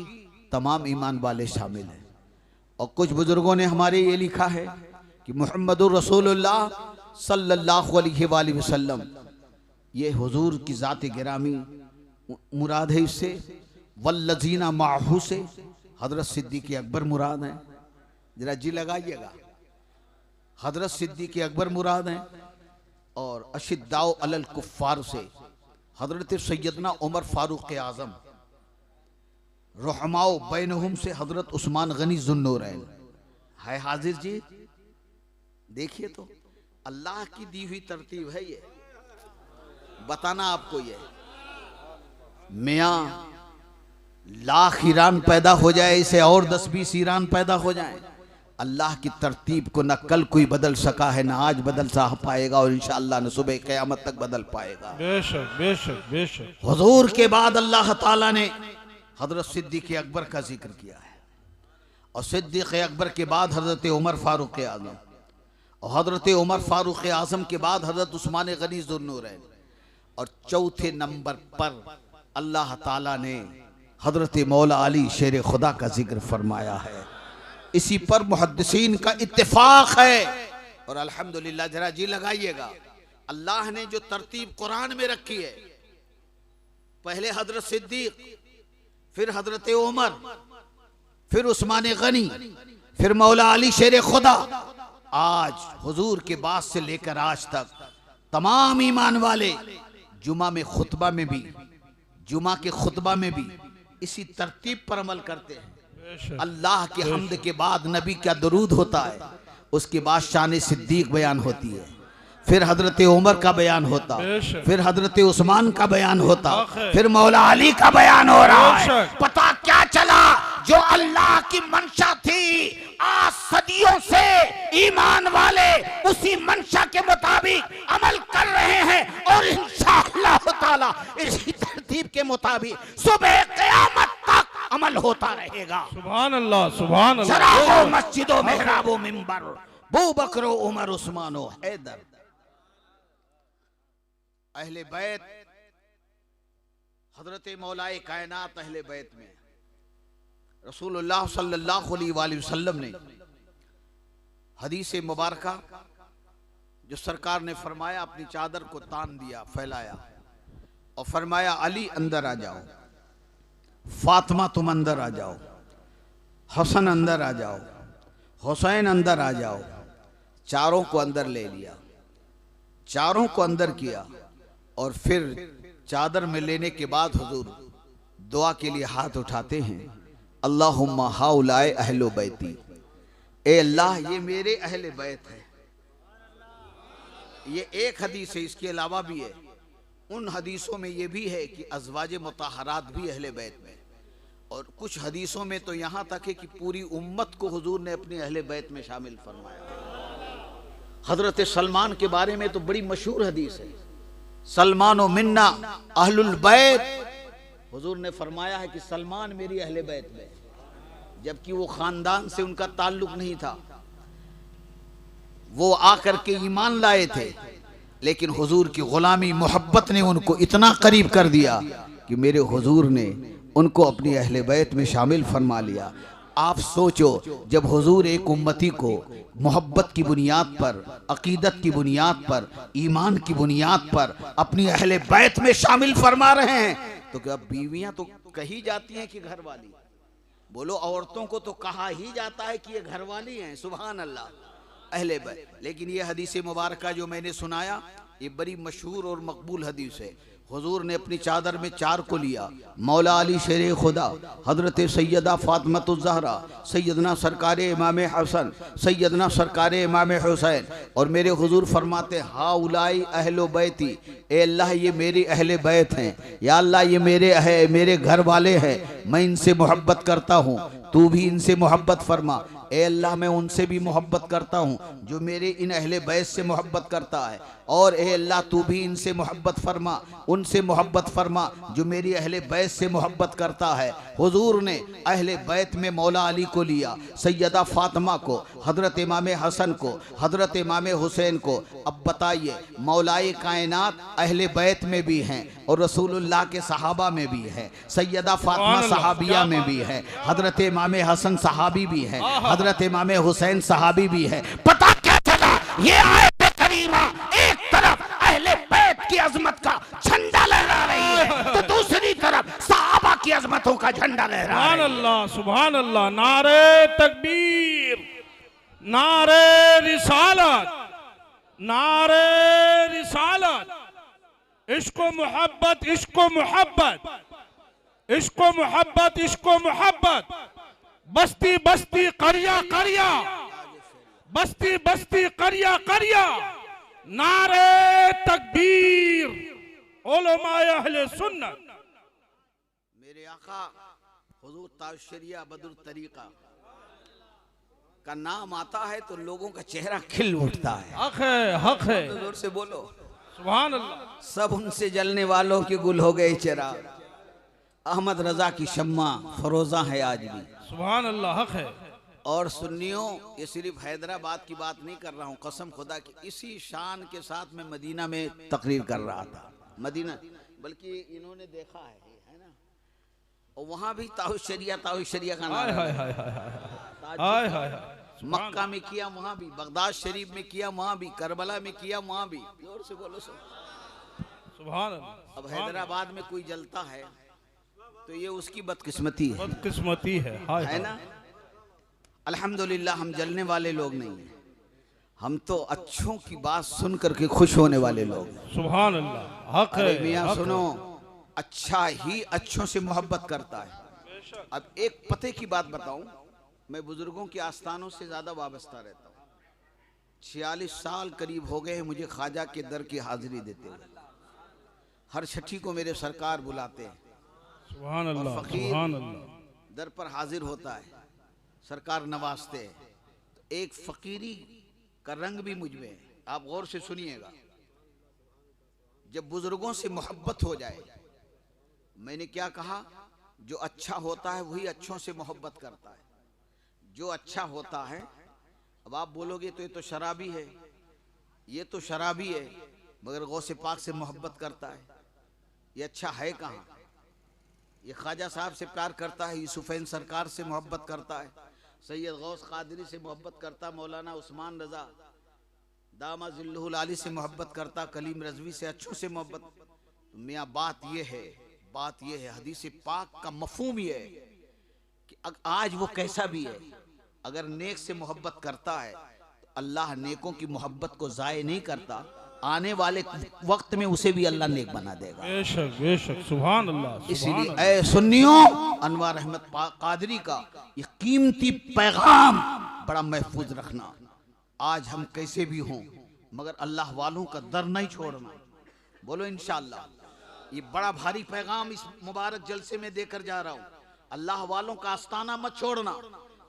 तमाम ईमान वाले शामिल हैं। और कुछ बुजुर्गों ने हमारे ये लिखा है कि मुहम्मदुर रसूलुल्लाह सल्लल्लाहु अलैहि वसल्लम, ये हुजूर की ज़ात गिरामी मुराद है इससे। वल्लज़ीना माहू से हजरत सिद्दीक़ अकबर मुराद हैं। जरा जी लगाइएगा, हजरत सिद्दीक़ अकबर मुराद हैं। और अशिद्दाउ अलल कुफ्फार से हजरत सैयदना उमर फारूक आज़म, रहमाओ बैनहुम से हजरत उस्मान गनी ज़ुन्नूरैन है। हाजिर जी देखिए तो अल्लाह की दी हुई तरतीब है ये। बताना आपको ये मियाँ लाख ईरान पैदा हो जाए इसे और 10-20 ईरान पैदा हो जाए, अल्लाह की तरतीब को न कल कोई बदल सका है, न आज बदल सा पाएगा और इंशाअल्लाह न सुबह क़यामत तक बदल पाएगा। बेशक बेशक बेशक। हुजूर के बाद अल्लाह ताला ने हजरत सिद्दीक़ अकबर का जिक्र किया है और सिद्दीक़ अकबर के बाद हजरत उमर फारूक आज़म और हजरत उमर फारूक आज़म के बाद हजरत उस्मान गनी ज़ुन्नूरैन और चौथे नंबर पर अल्लाह ताला ने हजरत मौला अली शेर खुदा का जिक्र फरमाया है। इसी पर मुहद्दिसीन का इत्तेफाक है। और अल्हम्दुलिल्लाह जरा जी लगाइएगा, अल्लाह ने जो तरतीब कुरान में रखी है, पहले हजरत सिद्दीक, फिर हजरत उमर, फिर उस्मान गनी, फिर मौला अली शेर खुदा, आज हुजूर के बाद से लेकर आज तक तमाम ईमान वाले जुमा में खुतबा में भी, जुमा के खुतबा में भी इसी तरतीब पर अमल करते हैं। अल्लाह के हम्द के बाद नबी का दरूद होता है, उसके बाद शान सिद्दीक बयान होती है, फिर हजरत उमर का बयान होता, फिर हजरत उस्मान का बयान होता, फिर मौला अली का बयान हो रहा है। पता क्या चला, जो अल्लाह की मंशा थी आज सदियों से ईमान वाले उसी मंशा के मुताबिक अमल कर रहे हैं और इंशाअल्लाह ताला इसी तरतीब के मुताबिक सुबह क़यामत तक अमल होता रहेगा। सुभान अल्लाह सुभान अल्लाह। मस्जिदों मेहराबो मिंबर बू बकरो उमर उस्मानो हैदर। अहले बैत हजरत मौलाए कायनात अहले बैत में रसूलुल्लाह सल्लल्लाहु अलैहि वसल्लम ने हदीस मुबारका जो सरकार ने फरमाया, अपनी चादर को तान दिया, फैलाया और फरमाया अली अंदर आ जाओ, फातिमा तुम अंदर आ जाओ, हसन अंदर आ जाओ, हुसैन अंदर आ जाओ। चारों को अंदर ले लिया, चारों को अंदर किया और फिर चादर में लेने के बाद हुजूर दुआ के लिए हाथ उठाते हैं, अल्लाहुम्मा हाउलाए अहलो बैती, ए अल्लाह ये मेरे अहले बैत है। ये एक हदीस है, इसके अलावा भी है। उन हदीसों में ये भी है कि अज़वाज मुताहरात भी अहले बैत में, और कुछ हदीसों में तो यहाँ तक है कि पूरी उम्मत को हुजूर ने अपने अहले बैत में शामिल फरमाया। हजरत सलमान के बारे में तो बड़ी मशहूर हदीस है, सलमान मिन्ना अहलुल बैत। हुजूर ने फरमाया है कि सलमान मेरी अहले बैत में, जबकि वो खानदान से उनका ताल्लुक नहीं था, वो आकर के ईमान लाए थे, लेकिन हुजूर की गुलामी मोहब्बत ने उनको इतना करीब कर दिया कि मेरे हुजूर ने उनको अपनी अहले बैत में शामिल फरमा लिया। आप सोचो, जब हुजूर एक उम्मती को मोहब्बत की बुनियाद पर, अकीदत की बुनियाद पर, ईमान की बुनियाद पर अपनी अहले बैत में शामिल फरमा रहे हैं, तो क्या बीवियां तो कही जाती हैं कि घर वाली? बोलो, औरतों को तो कहा ही जाता है कि ये घर वाली हैं, सुभान अल्लाह, अहले बैत। लेकिन ये हदीस मुबारका जो मैंने सुनाया, ये बड़ी मशहूर और मकबूल हदीस है। हुजूर ने अपनी चादर में चार को लिया, मौला अली शेर खुदा, हजरत सैयदा फातिमातुज़ ज़हरा, सैयदना सरकार इमाम हसन, सैयदना सरकार इमाम हुसैन, और मेरे हुजूर फरमाते हाउलाई अहलो बैती, ए अल्लाह ये मेरे अहले बैत हैं, या अल्लाह ये मेरे घर वाले हैं, मैं इनसे मोहब्बत करता हूँ, तू भी इनसे मोहब्बत फरमा। ए अल्लाह मैं उनसे भी मोहब्बत करता हूँ जो मेरे इन अहले बैत से मोहब्बत करता है, और ए अल्लाह तू भी इनसे मोहब्बत फरमा, उनसे मोहब्बत फरमा जो मेरी अहले बैत से मोहब्बत करता है। हुजूर ने अहले बैत में मौला अली को लिया, सैयदा फातिमा को, हजरत इमाम हसन को, हजरत इमाम हुसैन को। अब बताइए, मौलाए कायनात अहले बैत में भी हैं और रसूलुल्लाह के सहाबा में भी है, सैयदा फातिमा सहाबिया में भी है, हजरत इमाम हसन सहाबी भी है, हजरत इमाम हुसैन सहाबी भी है। पता क्या चला, ये आयत करीमा एक तरफ अहले बैत की अजमत का झंडा लहरा रही है, तो दूसरी तरफ सहाबा की अजमतों का झंडा लहरा रही है। सुभान अल्लाह, सुभान अल्लाह। नारे तकबीर, नारे रिसालत, नारे रिसालत। इश्को मोहब्बत, इश्को मोहब्बत, इश्को मोहब्बत, इश्को मोहब्बत। बस्ती बस्ती करिया करिया, बस्ती बस्ती करिया करिया। नारे तकबीर, उलमाए अहले सुन्नत। मेरे आका हुजूर ताशरिया बदरुल तरीका का नाम आता है तो लोगों का चेहरा खिल उठता है। हक है, हक है, जोर से बोलो, सुभान अल्लाह। सब उनसे जलने वालों के गुल हो गए चिराग, अहमद रजा की शम्मा फरोजा है आज भी, सुभान अल्लाह, हक है। और सुन्नियों, ये सिर्फ हैदराबाद की बात नहीं कर रहा हूँ, कसम खुदा की इसी शान के साथ मैं मदीना में तकरीर कर रहा था, मदीना, बल्कि इन्होंने देखा है ना, और वहाँ भी ताहुशरिया का नाम है। मक्का में किया, वहाँ भी, बगदाद शरीफ में किया, वहाँ भी, करबला में किया, वहाँ भी। जोर से बोलो सुभान अल्लाह। अब हैदराबाद में कोई जलता है तो ये उसकी बदकिस्मती है, बदकिस्मती है ना। अल्हम्दुलिल्लाह हम जलने वाले लोग नहीं हैं, हम तो अच्छों की बात सुन करके खुश होने वाले लोग हैं। सुभान अल्लाह, हक है। मियां सुनो, अच्छा ही अच्छों से मोहब्बत करता है। अब एक पते की बात बताऊं, मैं बुजुर्गों के आस्थानों से ज्यादा वाबस्ता रहता हूँ। 46 साल करीब हो गए हैं मुझे ख्वाजा के दर की हाजिरी देते हुए। हर छठी को मेरे सरकार बुलाते हैं, सुभान अल्लाह, सुभान अल्लाह। दर पर हाजिर होता है, सरकार नवाजते हैं। तो एक फकीरी का रंग भी मुझ में है, आप गौर से सुनिएगा। जब बुजुर्गों से मोहब्बत हो जाए, मैंने क्या कहा, जो अच्छा होता है वही अच्छों से मोहब्बत करता है। जो अच्छा होता है, अब आप बोलोगे तो ये तो शराबी है, ये तो शराबी है, मगर गौसे पाक से मोहब्बत करता है, ये अच्छा है कहाँ? ये ख्वाजा साहब से प्यार करता है, यूसुफैन सरकार से मोहब्बत करता है, सैयद गौस कादरी से मोहब्बत करता, मौलाना उस्मान रजा दामा जिल्लुहुल आली से मोहब्बत करता, कलीम रजवी से अच्छों से मोहब्बत। तो मियाँ बात ये है, हदीस पाक का मफहूम ये है कि आज वो कैसा भी है, अगर नेक से मोहब्बत करता है तो अल्लाह नेकों की मोहब्बत को जाये नहीं करता, आने वाले वक्त में उसे भी अल्लाह नेक बना देगा। बेशक बेशक, सुभान अल्लाह। इसीलिए ऐ सुन्नियों, अनवार अहमद कादरी का ये कीमती पैगाम बड़ा महफूज रखना। आज हम कैसे भी हों मगर अल्लाह वालों का दर नहीं छोड़ना। बोलो इंशाअल्लाह। ये बड़ा भारी पैगाम इस मुबारक जलसे में देकर जा रहा हूँ। अल्लाह वालों का आस्ताना मत छोड़ना,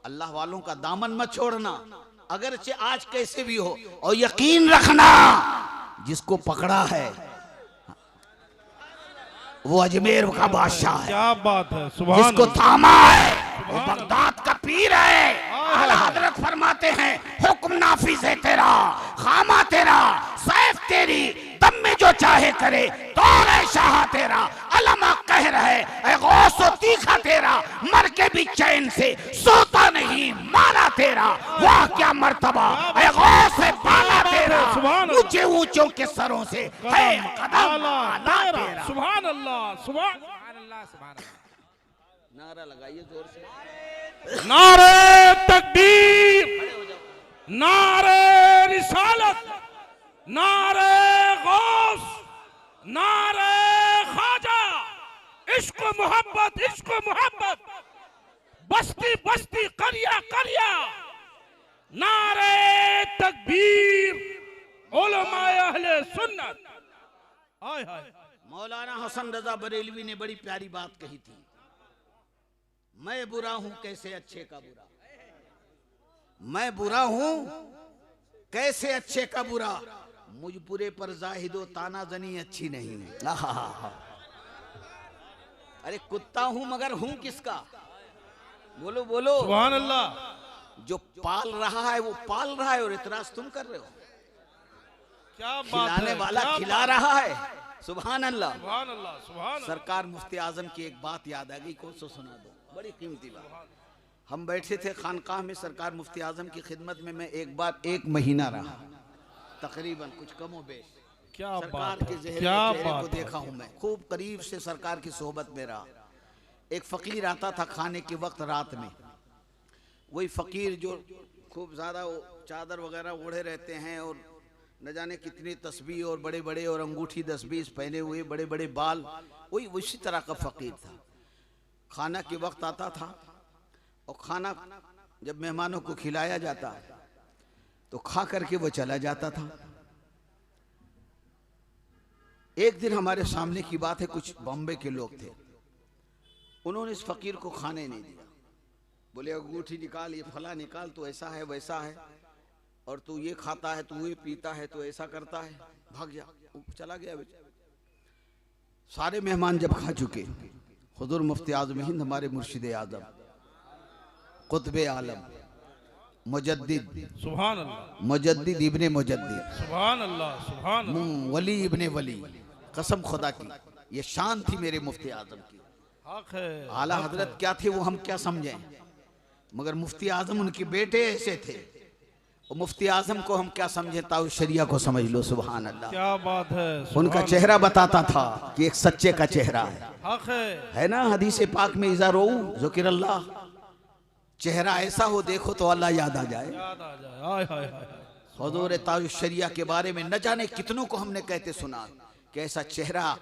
अल्लाह वालों का दामन मत छोड़ना, अगरचे आज कैसे भी हो। और यकीन रखना जिसको पकड़ा है वो अजमेर का बादशाह है। क्या बात है, सुभान जिसको अल्लाह। थामा है वो बगदाद का पीर है। आला हजरत फरमाते हैं हुक्म नाफिज है तेरा, खामा तेरा, सैफ तेरी, दम में जो चाहे करे, तौरे शाह तेरा, अलमा कह रहे ऐ गौसो तीखा तेरा, मर के भी चैन से सोता नहीं माला तेरा, वाह क्या मर्तबा ऐ गौस पाला तेरा, ऊंचे ऊंचों के सरों से है कदम आला तेरा। सुभान अल्लाह, सुभान नारा लगाइए जोर से। नारे तकबीर, नारे रिसालत, नारे गौस, नारे ख्वाजा, इश्क मोहब्बत, इश्क मोहब्बत, बस्ती बस्ती करिया करिया, नारे तकबीर, उलमाए अहले सुन्नत। हाय हाय। मौलाना हसन रजा बरेलवी ने बड़ी प्यारी बात कही थी, मैं बुरा हूं कैसे अच्छे का बुरा, मैं बुरा हूं कैसे अच्छे का बुरा, मुझ बुरे पर जाहिदो ताना जनी अच्छी नहीं है। अरे कुत्ता हूं मगर हूं किसका? बोलो बोलो। सुभान अल्लाह। जो पाल रहा है वो पाल रहा है और इतराज तुम कर रहे हो। क्या बात खिलाने है, वाला क्या खिला रहा है। सुभान अल्लाह। सुभान अल्लाह, सुभान अल्लाह। सरकार मुफ्ती आजम की एक बात याद आ गई, कौन सो सुना दो, बड़ी कीमती बात। हम बैठे थे खानकाह में, सरकार मुफ्ती आजम की खिदमत में मैं एक बार 1 महीना रहा तकरीबन, कुछ कमो बेश। क्या सरकार बात के है, चेहरे क्या को बात देखा हूं मैं, खूब करीब से सरकार की सोहबत में रहा। एक फकीर आता था खाने के वक्त रात में, वही फकीर जो खूब ज्यादा चादर वगैरह ओढ़े रहते हैं और न जाने कितनी तस्बीह और बड़े बड़े और अंगूठी 10-20 पहने हुए, बड़े बड़े बाल, वही उसी तरह का फकीर था। खाना के वक्त आता था और खाना जब मेहमानों को खिलाया जाता तो खा करके वो चला जाता था। एक दिन हमारे सामने की बात है, कुछ बॉम्बे के लोग थे, उन्होंने इस फकीर को खाने नहीं दिया। बोले अंगूठी निकाल, ये फला निकाल, तो ऐसा है वैसा है, और तू ये खाता है, तू ये पीता है, तू ऐसा करता है, भाग जा। चला गया बेचारा। सारे मेहमान जब खा चुके, हुजूर मुफ्ती आज़म हिंद हमारे मुर्शिद आज़म कुतुब आलम मुजद्दिद, सुभान अल्लाह, मुजद्दिद इब्ने मुजद्दिद, सुभान अल्लाह, सुभान अल्लाह। वली इब्ने वली, कसम खुदा की ये शान थी मेरे मुफ्ती आज़म की। हक है। आला हजरत क्या थे वो हम क्या समझें, मगर मुफ्ती आज़म उनके बेटे ऐसे थे, और मुफ्ती आज़म को हम क्या समझे, ताऊ शरिया को समझ लो। सुभान अल्लाह। क्या बात है। उनका चेहरा बताता था कि एक सच्चे का चेहरा है। हक है ना हदीस पाक में, इज़ा रो ज़ुकिर अल्लाह, चेहरा ऐसा हो देखो तो अल्लाह याद आ जाए। याद आ जाए। हाय हाय हाय। हुजूर ताज शरिया के बारे में न जाने कितनों को हमने कहते सुना कि ऐसा चेहरा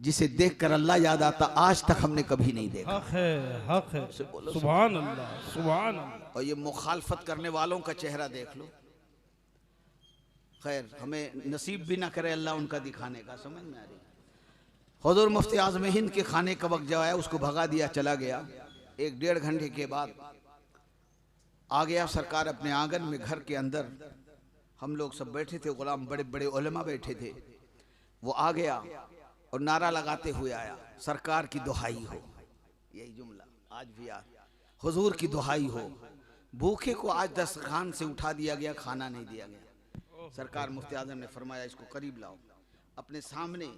जिसे देखकर अल्लाह याद आता, आज तक हमने कभी नहीं देखा। हक है, हक है। सुभान अल्लाह, सुभान अल्लाह। और ये मुखालफत करने वालों का चेहरा देख लो। खैर हमें नसीब भी ना करे अल्लाह उनका दिखाने का, समझ में आ रही। हुजूर मुफ्ती आज़म हिंद के खाने का वक्त जो आया उसको भगा दिया, चला गया। 1-1.5 घंटे के बाद आ गया सरकार अपने आंगन में, घर के अंदर हम लोग सब बैठे थे, गुलाम बड़े बड़े उलमा बैठे थे। वो आ गया और नारा लगाते हुए आया, सरकार की दुहाई हो, यही जुमला आज भी याद, हुजूर की दुहाई हो, भूखे को आज दस्तरखान से उठा दिया गया, खाना नहीं दिया गया। सरकार मुफ्ती आज़म ने फरमाया इसको करीब लाओ। अपने सामने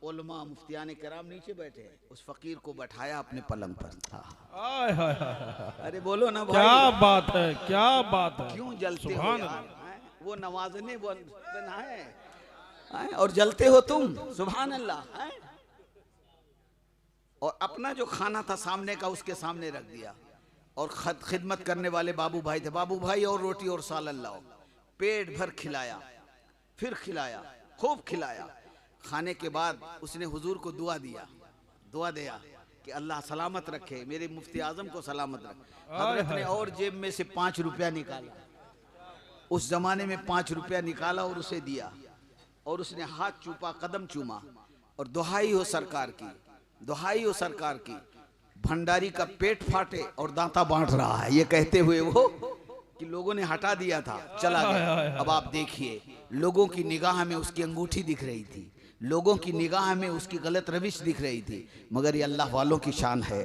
उलमा मुफ्तियाने कराम नीचे बैठे हैं, उस फकीर को बैठाया अपने पलंग पर। हाय हाय हाय। अरे बोलो ना भाई, क्या बात है, क्या बात है। क्यों जलते हो सुभान यार? अल्लाह। हैं? वो नवाजने बनाए हैं और जलते हो तुम। सुभान अल्लाह। हैं? और अपना जो खाना था सामने का उसके सामने रख दिया और खिदमत करने वाले बाबू भाई थे। बाबू भाई और रोटी और सालन लाओ। पेट भर खिलाया, फिर खिलाया, खूब खिलाया। खाने के बाद उसने हुजूर को दुआ दिया कि अल्लाह सलामत रखे, मेरे मुफ्ती आजम को सलामत रखे। हजरत ने और जेब में से 5 रुपया निकाला, उस जमाने में 5 रुपया निकाला और उसे दिया, और उसने हाथ चूमा, कदम चूमा, और दुहाई हो सरकार की, दुहाई हो सरकार की, भंडारी का पेट फाटे और दांता बांट रहा है। ये कहते हुए वो कि लोगों ने हटा दिया था, चला गया। अब आप देखिए, लोगों की निगाह में उसकी अंगूठी दिख रही थी, लोगों की निगाह में उसकी गलत रविश दिख रही थी, मगर ये अल्लाह वालों की शान है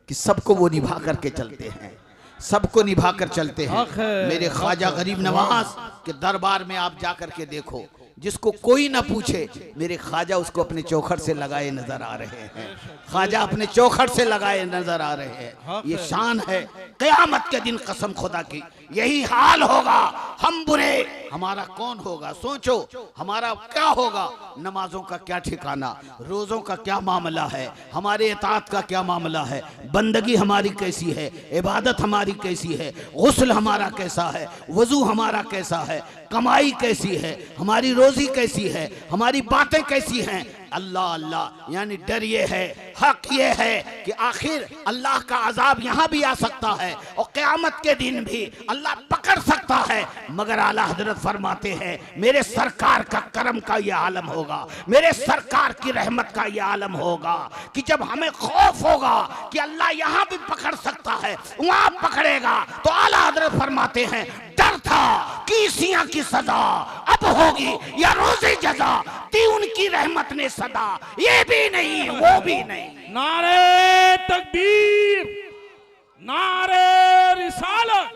कि सबको वो निभा करके चलते हैं, सबको निभा कर चलते हैं। मेरे ख्वाजा गरीब नवाज के दरबार में आप जा करके देखो, जिसको कोई ना पूछे, मेरे ख्वाजा उसको अपने चौखट से लगाए नजर आ रहे हैं। ख्वाजा अपने चौखट से लगाए नजर आ रहे हैं। ये शान है। क़यामत के दिन कसम खुदा की यही हाल होगा। हम बुरे, हमारा कौन होगा? सोचो, हमारा क्या होगा? नमाजों का क्या ठिकाना, रोज़ों का क्या मामला है, हमारे इताअत का क्या मामला है, बंदगी हमारी कैसी है, इबादत हमारी कैसी है, गुस्ल हमारा कैसा है, वज़ू हमारा कैसा है, कमाई कैसी है, हमारी रोजी कैसी है, हमारी बातें कैसी हैं। अल्लाह अल्लाह, यानी डर ये है, हक ये है कि आखिर अल्लाह का अजाब यहाँ भी आ सकता है और क़यामत के दिन भी अल्लाह पकड़ सकता है। मगर आला हजरत फरमाते हैं, मेरे सरकार का करम का ये आलम होगा, मेरे सरकार की रहमत का ये आलम होगा कि जब हमें खौफ होगा कि अल्लाह यहाँ भी पकड़ सकता है, वहाँ पकड़ेगा, तो आला हजरत फरमाते हैं, डर था कि इसियां की सजा अब होगी या रोज़ी जजा, दी उनकी रहमत ने सदा, ये भी नहीं वो भी नहीं। नारे तकबीर, नारे रिसालत,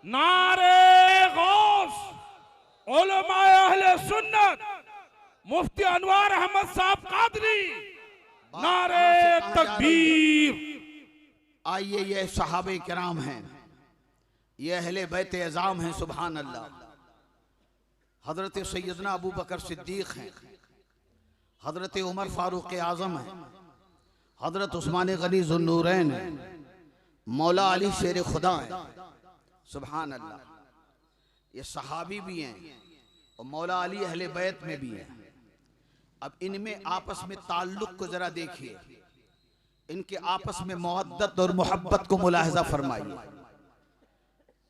नारे गौस, उलमाए अहले सुन्नत, मुफ्ती अनवार अहमद साहब कादरी, नारे तकबीर। आइए, ये सहाबे किराम हैं, ये अहले बैत एज़ाम हैं, सुभान अल्लाह। हजरत सैयदना अबू बकर सिद्दीक हैं, हजरत उमर फारूक आज़म हैं, हजरत उस्मान गनी ज़ुन्नूरैन हैं, मौला अली शेर खुदा हैं, सुभान अल्लाह। ये सहाबी भी हैं और मौला अली अहले बैत में भी हैं। अब इनमें आपस में ताल्लुक को जरा देखिए, इनके आपस में मवद्दत और मोहब्बत को मुलाहिजा फरमाइए।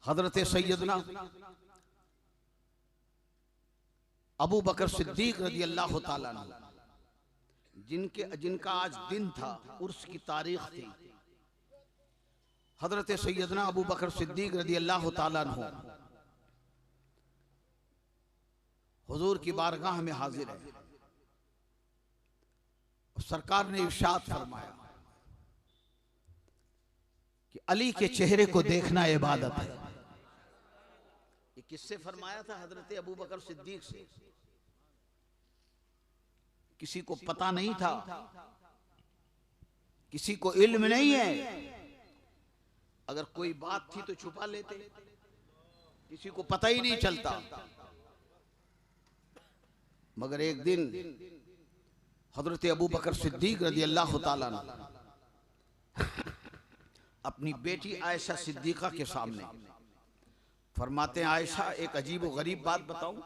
हजरत सैयदना अबू बकर सिद्दीक रज़ी अल्लाह ताला अन्हु, जिनका आज दिन था, उर्स की तारीख थी। हजरत सैयदना अबू बकर सिद्दीक रज़ी अल्लाह ताला अन्हु हुजूर की बारगाह में हाजिर है। सरकार ने इरशाद फरमाया कि अली के चेहरे को देखना इबादत है। ये किससे फरमाया था? हजरत अबू बकर सिद्दीक से। किसी को पता नहीं था, किसी को इल्म नहीं है। अगर कोई बात थी तो छुपा लेते, किसी को पता ही नहीं चलता। मगर एक दिन हजरत अबू बकर सिद्दीक रज़ी अल्लाह ताला अन्हु अपनी बेटी आयशा सिद्दीका के सामने फरमाते हैं, आयशा एक अजीब व गरीब बात बताऊं।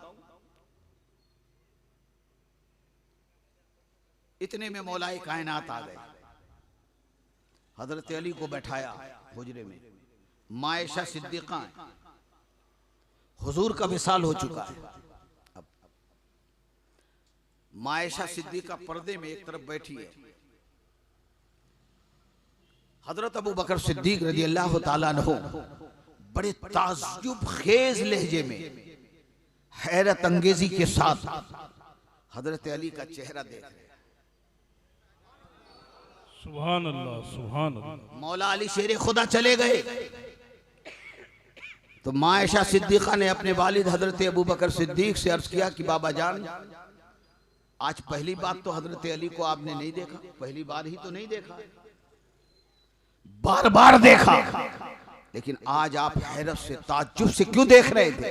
इतने में मौलाए कायनात आ गए, हजरत अली को बैठाया हुजरे में। माँ आयशा सिद्दीका, हुजूर का विसाल हो चुका है। अब माँ आयशा सिद्दीका पर्दे में एक तरफ बैठी है, हजरत अबू बकर सिद्दीक रज़ी अल्लाह ताला अन्हु बड़े ताज्जुब खेज लहजे में, हैरत अंगेजी के साथ हजरत अली का चेहरा देख रहे। सुभान अल्लाह, सुभान अल्लाह। मौला अली शेर खुदा चले गए तो माँ आयशा सिद्दीका ने अपने वालिद हजरत अबू बकर सिद्दीक से अर्ज किया कि बाबा जान, आज पहली बात तो हजरत अली को आपने नहीं देखा, पहली बार ही तो नहीं देखा, बार बार देखा, लेकिन आज आप हैरत से, ताज्जुब से क्यों देख रहे थे?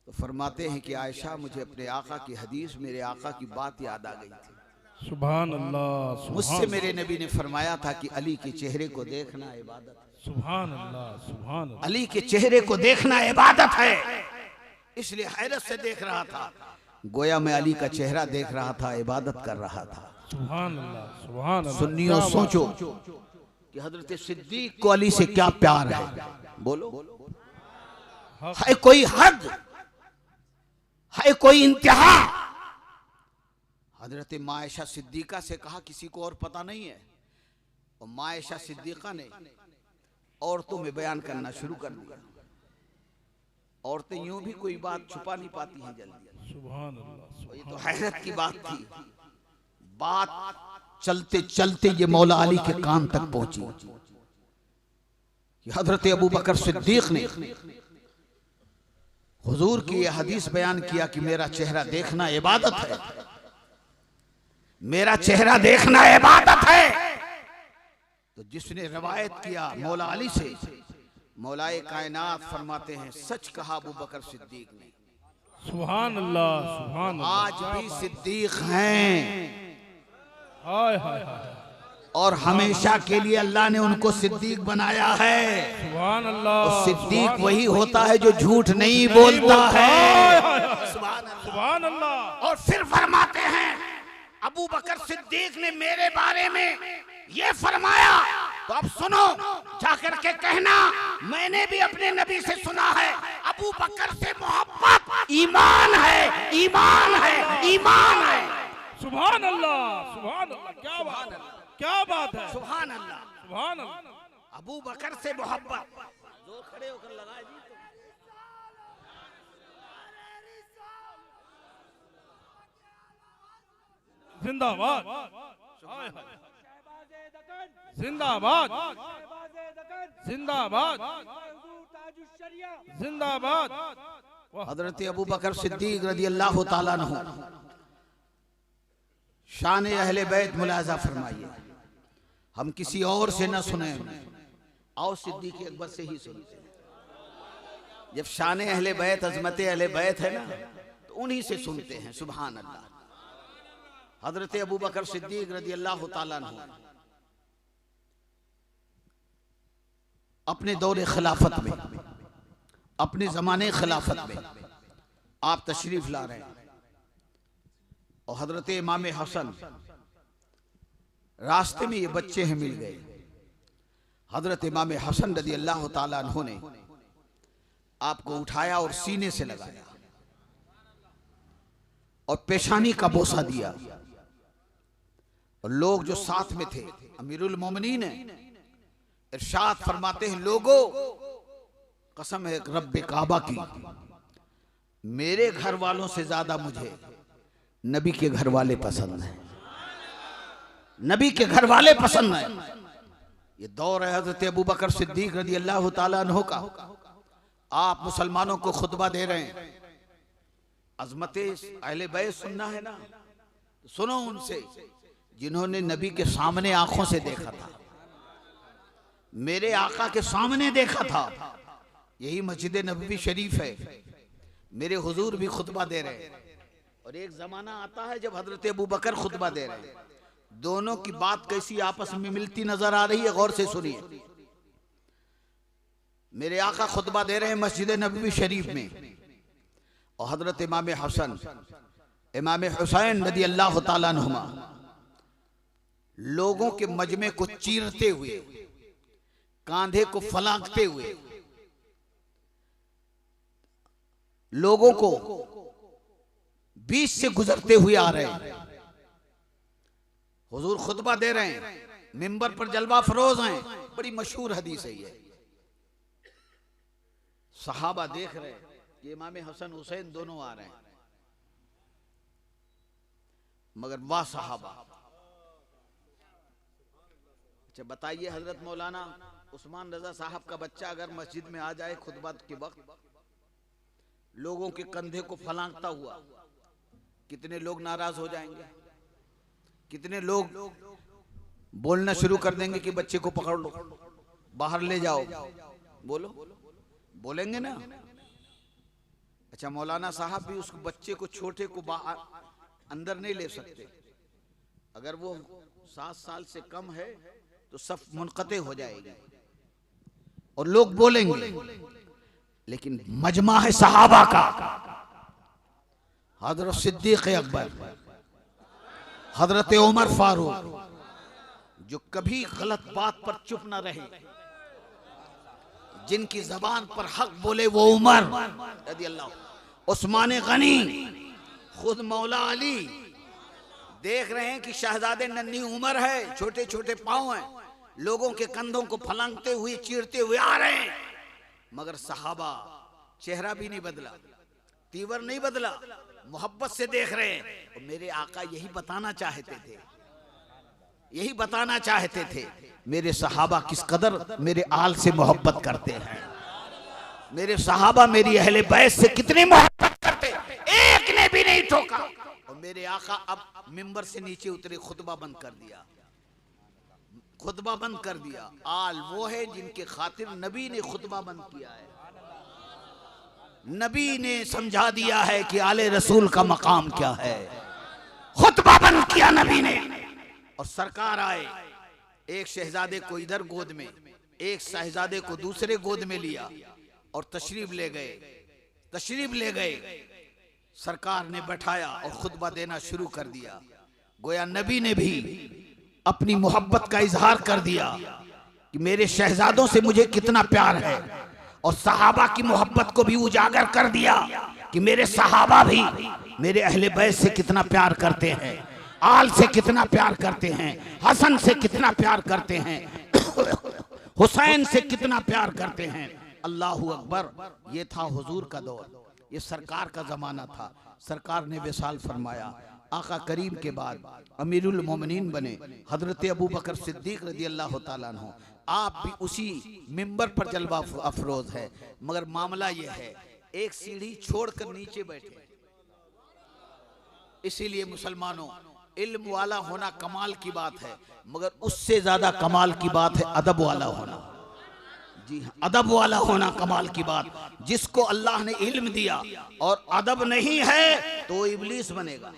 तो फरमाते हैं कि आयशा, मुझे अपने आका की हदीस, मेरे आका की बात याद आ गई थी। सुभान अल्लाह। मुझसे मेरे नबी ने फरमाया था कि अली के चेहरे को देखना इबादत है। सुभान अल्लाह, सुभान अल्लाह। अली के चेहरे को देखना इबादत है, इसलिए हैरत से देख रहा था। गोया मैं अली का चेहरा देख रहा था, इबादत कर रहा था। सुभान अल्लाह, सुभान अल्लाह। सुन्नियों सोचो कि हजरत सिद्दीक को अली से क्या प्यार है। बोलो, है कोई हद, है कोई इंतहा। हजरत माँ आयशा सिद्दीका से कहा किसी को और पता नहीं है, और माँ आयशा सिद्दीका ने औरतों में बयान करना शुरू कर दिया। औरतें यूं भी कोई बात छुपा नहीं पाती हैं जल्दी। सुभान अल्लाह। ये तो हैरत की बात थी। बात चलते चलते ये मौला अली के कान तक पहुंची कि हजरत अबू बकर सिद्दीक ने हुजूर की यह हदीस बयान किया कि मेरा चेहरा देखना इबादत है, मेरा चेहरा देखना इबादत है। तो जिसने रवायत किया मौला अली से, मौलाए कायनात फरमाते हैं सच कहा अबू बकर सिद्दीक ने। सुभान अल्लाह, सुभान अल्लाह। आज भी सिद्दीक हैं, हाय हाय हाय। और हमेशा के लिए अल्लाह ने उनको सिद्दीक बनाया है। सुभान अल्लाह। और सिद्दीक वही होता है जो झूठ नहीं बोलता है। सुभान अल्लाह। और फिर फरमाते हैं अबू बकर सिद्दीक ने मेरे बारे में ये फरमाया, तो अब सुनो, जाकर के कहना मैंने भी अपने नबी से सुना है, अबू बकर से मोहब्बत ईमान है, ईमान है, ईमान है। सुभान अल्लाह, सुभान अल्लाह। क्या बात है, क्या बात है। सुभान अल्लाह, सुभान अल्लाह। अबू बकर से मोहब्बत। जोर खड़े होकर लगाए जी। जिंदाबाद, जिंदाबाद, जिंदाबाद, जिंदाबाद। हजरत अबू बकर सिद्दीक रज़ी अल्लाह ताला अन्हु शान अहले बैत मुलाजा फरमाइए। हम किसी और से न सुने, आओ सिद्दीक अकबर से ही सुनते। जब शान अहले बैत, अजमत अहले बैत है ना, तो उन्हीं से सुनते हैं। सुभान अल्लाह। हजरत अबू बकर सिद्दीक रज़ी अल्लाह ताला अन्हु अपने दौरे खिलाफत में, अपने जमाने खिलाफत में आप तशरीफ ला रहे हैं, और हजरत इमाम हसन रास्ते में ये बच्चे हैं मिल गए। हजरत इमाम हसन रज़ी अल्लाह ताला अन्हु ने आपको उठाया और सीने से लगाया और पेशानी का बोसा दिया। और लोग जो साथ में थे, अमीरुल मोमिनीन है, इरशाद फरमाते हैं लोगों, कसम है रब्बे काबा की, मेरे घर वालों से ज्यादा मुझे नबी के घर वाले पसंद हैं, नबी के घर वाले पसंद हैं। ये दौर है हजरत अबू बकर सिद्दीक रज़ी अल्लाह ताला अन्हु का। आप मुसलमानों को खुतबा दे रहे हैं, अजमत अहले बैत सुनना है ना, तो सुनो उनसे जिन्होंने नबी के सामने आंखों से देखा था, मेरे आका के सामने देखा था। यही मस्जिद नबवी शरीफ है, मेरे हुजूर भी खुतबा दे रहे हैं। और एक जमाना आता है जब हजरत अबू बकर खुतबा दे रहे हैं, दोनों की बात कैसी आपस में मिलती नजर आ रही है, गौर से सुनिए। मेरे आका खुतबा दे रहे हैं मस्जिद नबवी शरीफ में, और हजरत इमाम हसन, इमाम हुसैन रज़ी अल्लाह ताला अन्हुमा लोगों के मजमे को चीरते हुए, कांधे को फलांकते हुए, लोगों को बीच से गुजरते हुए आ रहे हैं। हुजूर खुतबा दे रहे हैं, मिंबर पर जलवा फरोज हैं। बड़ी मशहूर हदीस है ये। सहाबा देख रहे हैं कि इमाम हसन हुसैन दोनों आ रहे हैं, मगर वाह सहाबा। अच्छा बताइए, हजरत मौलाना उस्मान रजा साहब का बच्चा अगर मस्जिद में आ जाए खुतबा के वक्त, लोगों के कंधे को फलांकता हुआ, कितने लोग नाराज हो जाएंगे, कितने लोग बोलना शुरू कर देंगे कि बच्चे को पकड़ लो, बाहर ले जाओ। बोलो, बोलेंगे ना। अच्छा मौलाना साहब भी उस बच्चे को, छोटे को बाहर अंदर नहीं ले सकते। अगर वो 7 साल से कम है तो सफ मुनक़ते हो जाएगी और लोग बोलेंगे। लेकिन मजमा है सहाबा का, हजरत सिद्दीक़ अकबर, हजरत उमर फारूक, जो कभी गलत बात पर चुप न रहे, जिनकी जबान पर हक बोले वो उमर रज़ी अल्लाह, उस्मान गनी, खुद मौला अली। देख रहे हैं कि शहजादे नन्ही उम्र है, छोटे छोटे पांव हैं, लोगों के कंधों को फलांगते हुए चीरते हुए आ रहे हैं, मगर सहाबा चेहरा भी नहीं बदला, तीवर नहीं बदला, मोहब्बत से देख रहे हैं। और मेरे आका यही बताना चाहते थे, यही बताना चाहते थे मेरे सहाबा किस कदर मेरे आल से मोहब्बत करते हैं, मेरे सहाबा मेरी अहले बैत से कितनी मोहब्बत करते, एक ने भी नहीं ठोका। और मेरे आका अब मिंबर से नीचे उतरे, खुतबा बंद कर दिया, खुतबा बंद कर दिया। आल वो है जिनके खातिर नबी ने खुतबा बंद किया है, नबी ने समझा दिया है कि आले रसूल का मकाम क्या है, खुतबा बंद किया नबी ने। और सरकार आए, एक शहजादे को इधर गोद में, एक शहजादे को दूसरे गोद में लिया और तशरीफ ले गए, तशरीफ ले गए। सरकार ने बैठाया और खुतबा देना शुरू कर दिया। गोया नबी ने भी अपनी मोहब्बत का इजहार कर दिया कि मेरे शहजादों से मुझे कितना प्यार है, और सहाबा की मोहब्बत को भी उजागर कर दिया कि मेरे सहाबा भी मेरे अहले बैत से कितना प्यार करते हैं, आल से कितना प्यार करते हैं, हसन से कितना प्यार करते हैं, हुसैन से कितना प्यार करते हैं। अल्लाहू अकबर। ये था हुजूर का दौर, ये सरकार का जमाना था। सरकार ने विसाल फरमाया, आका करीम के बाद अमीरुल मोमिनीन बने हजरत अबू बकर सिद्दीक रज़ी अल्लाह ताला अन्हु। आप भी उसी मिंबर पर जलवा अफरोज है, मगर मामला ये है एक सीढ़ी छोड़कर नीचे बैठे। इसीलिए मुसलमानों, इल्म वाला होना कमाल की बात है, मगर उससे ज्यादा कमाल की बात है अदब वाला होना। जी हाँ, अदब वाला होना कमाल की बात। जिसको अल्लाह ने इल्म दिया और अदब नहीं है तो इब्लीस बनेगा।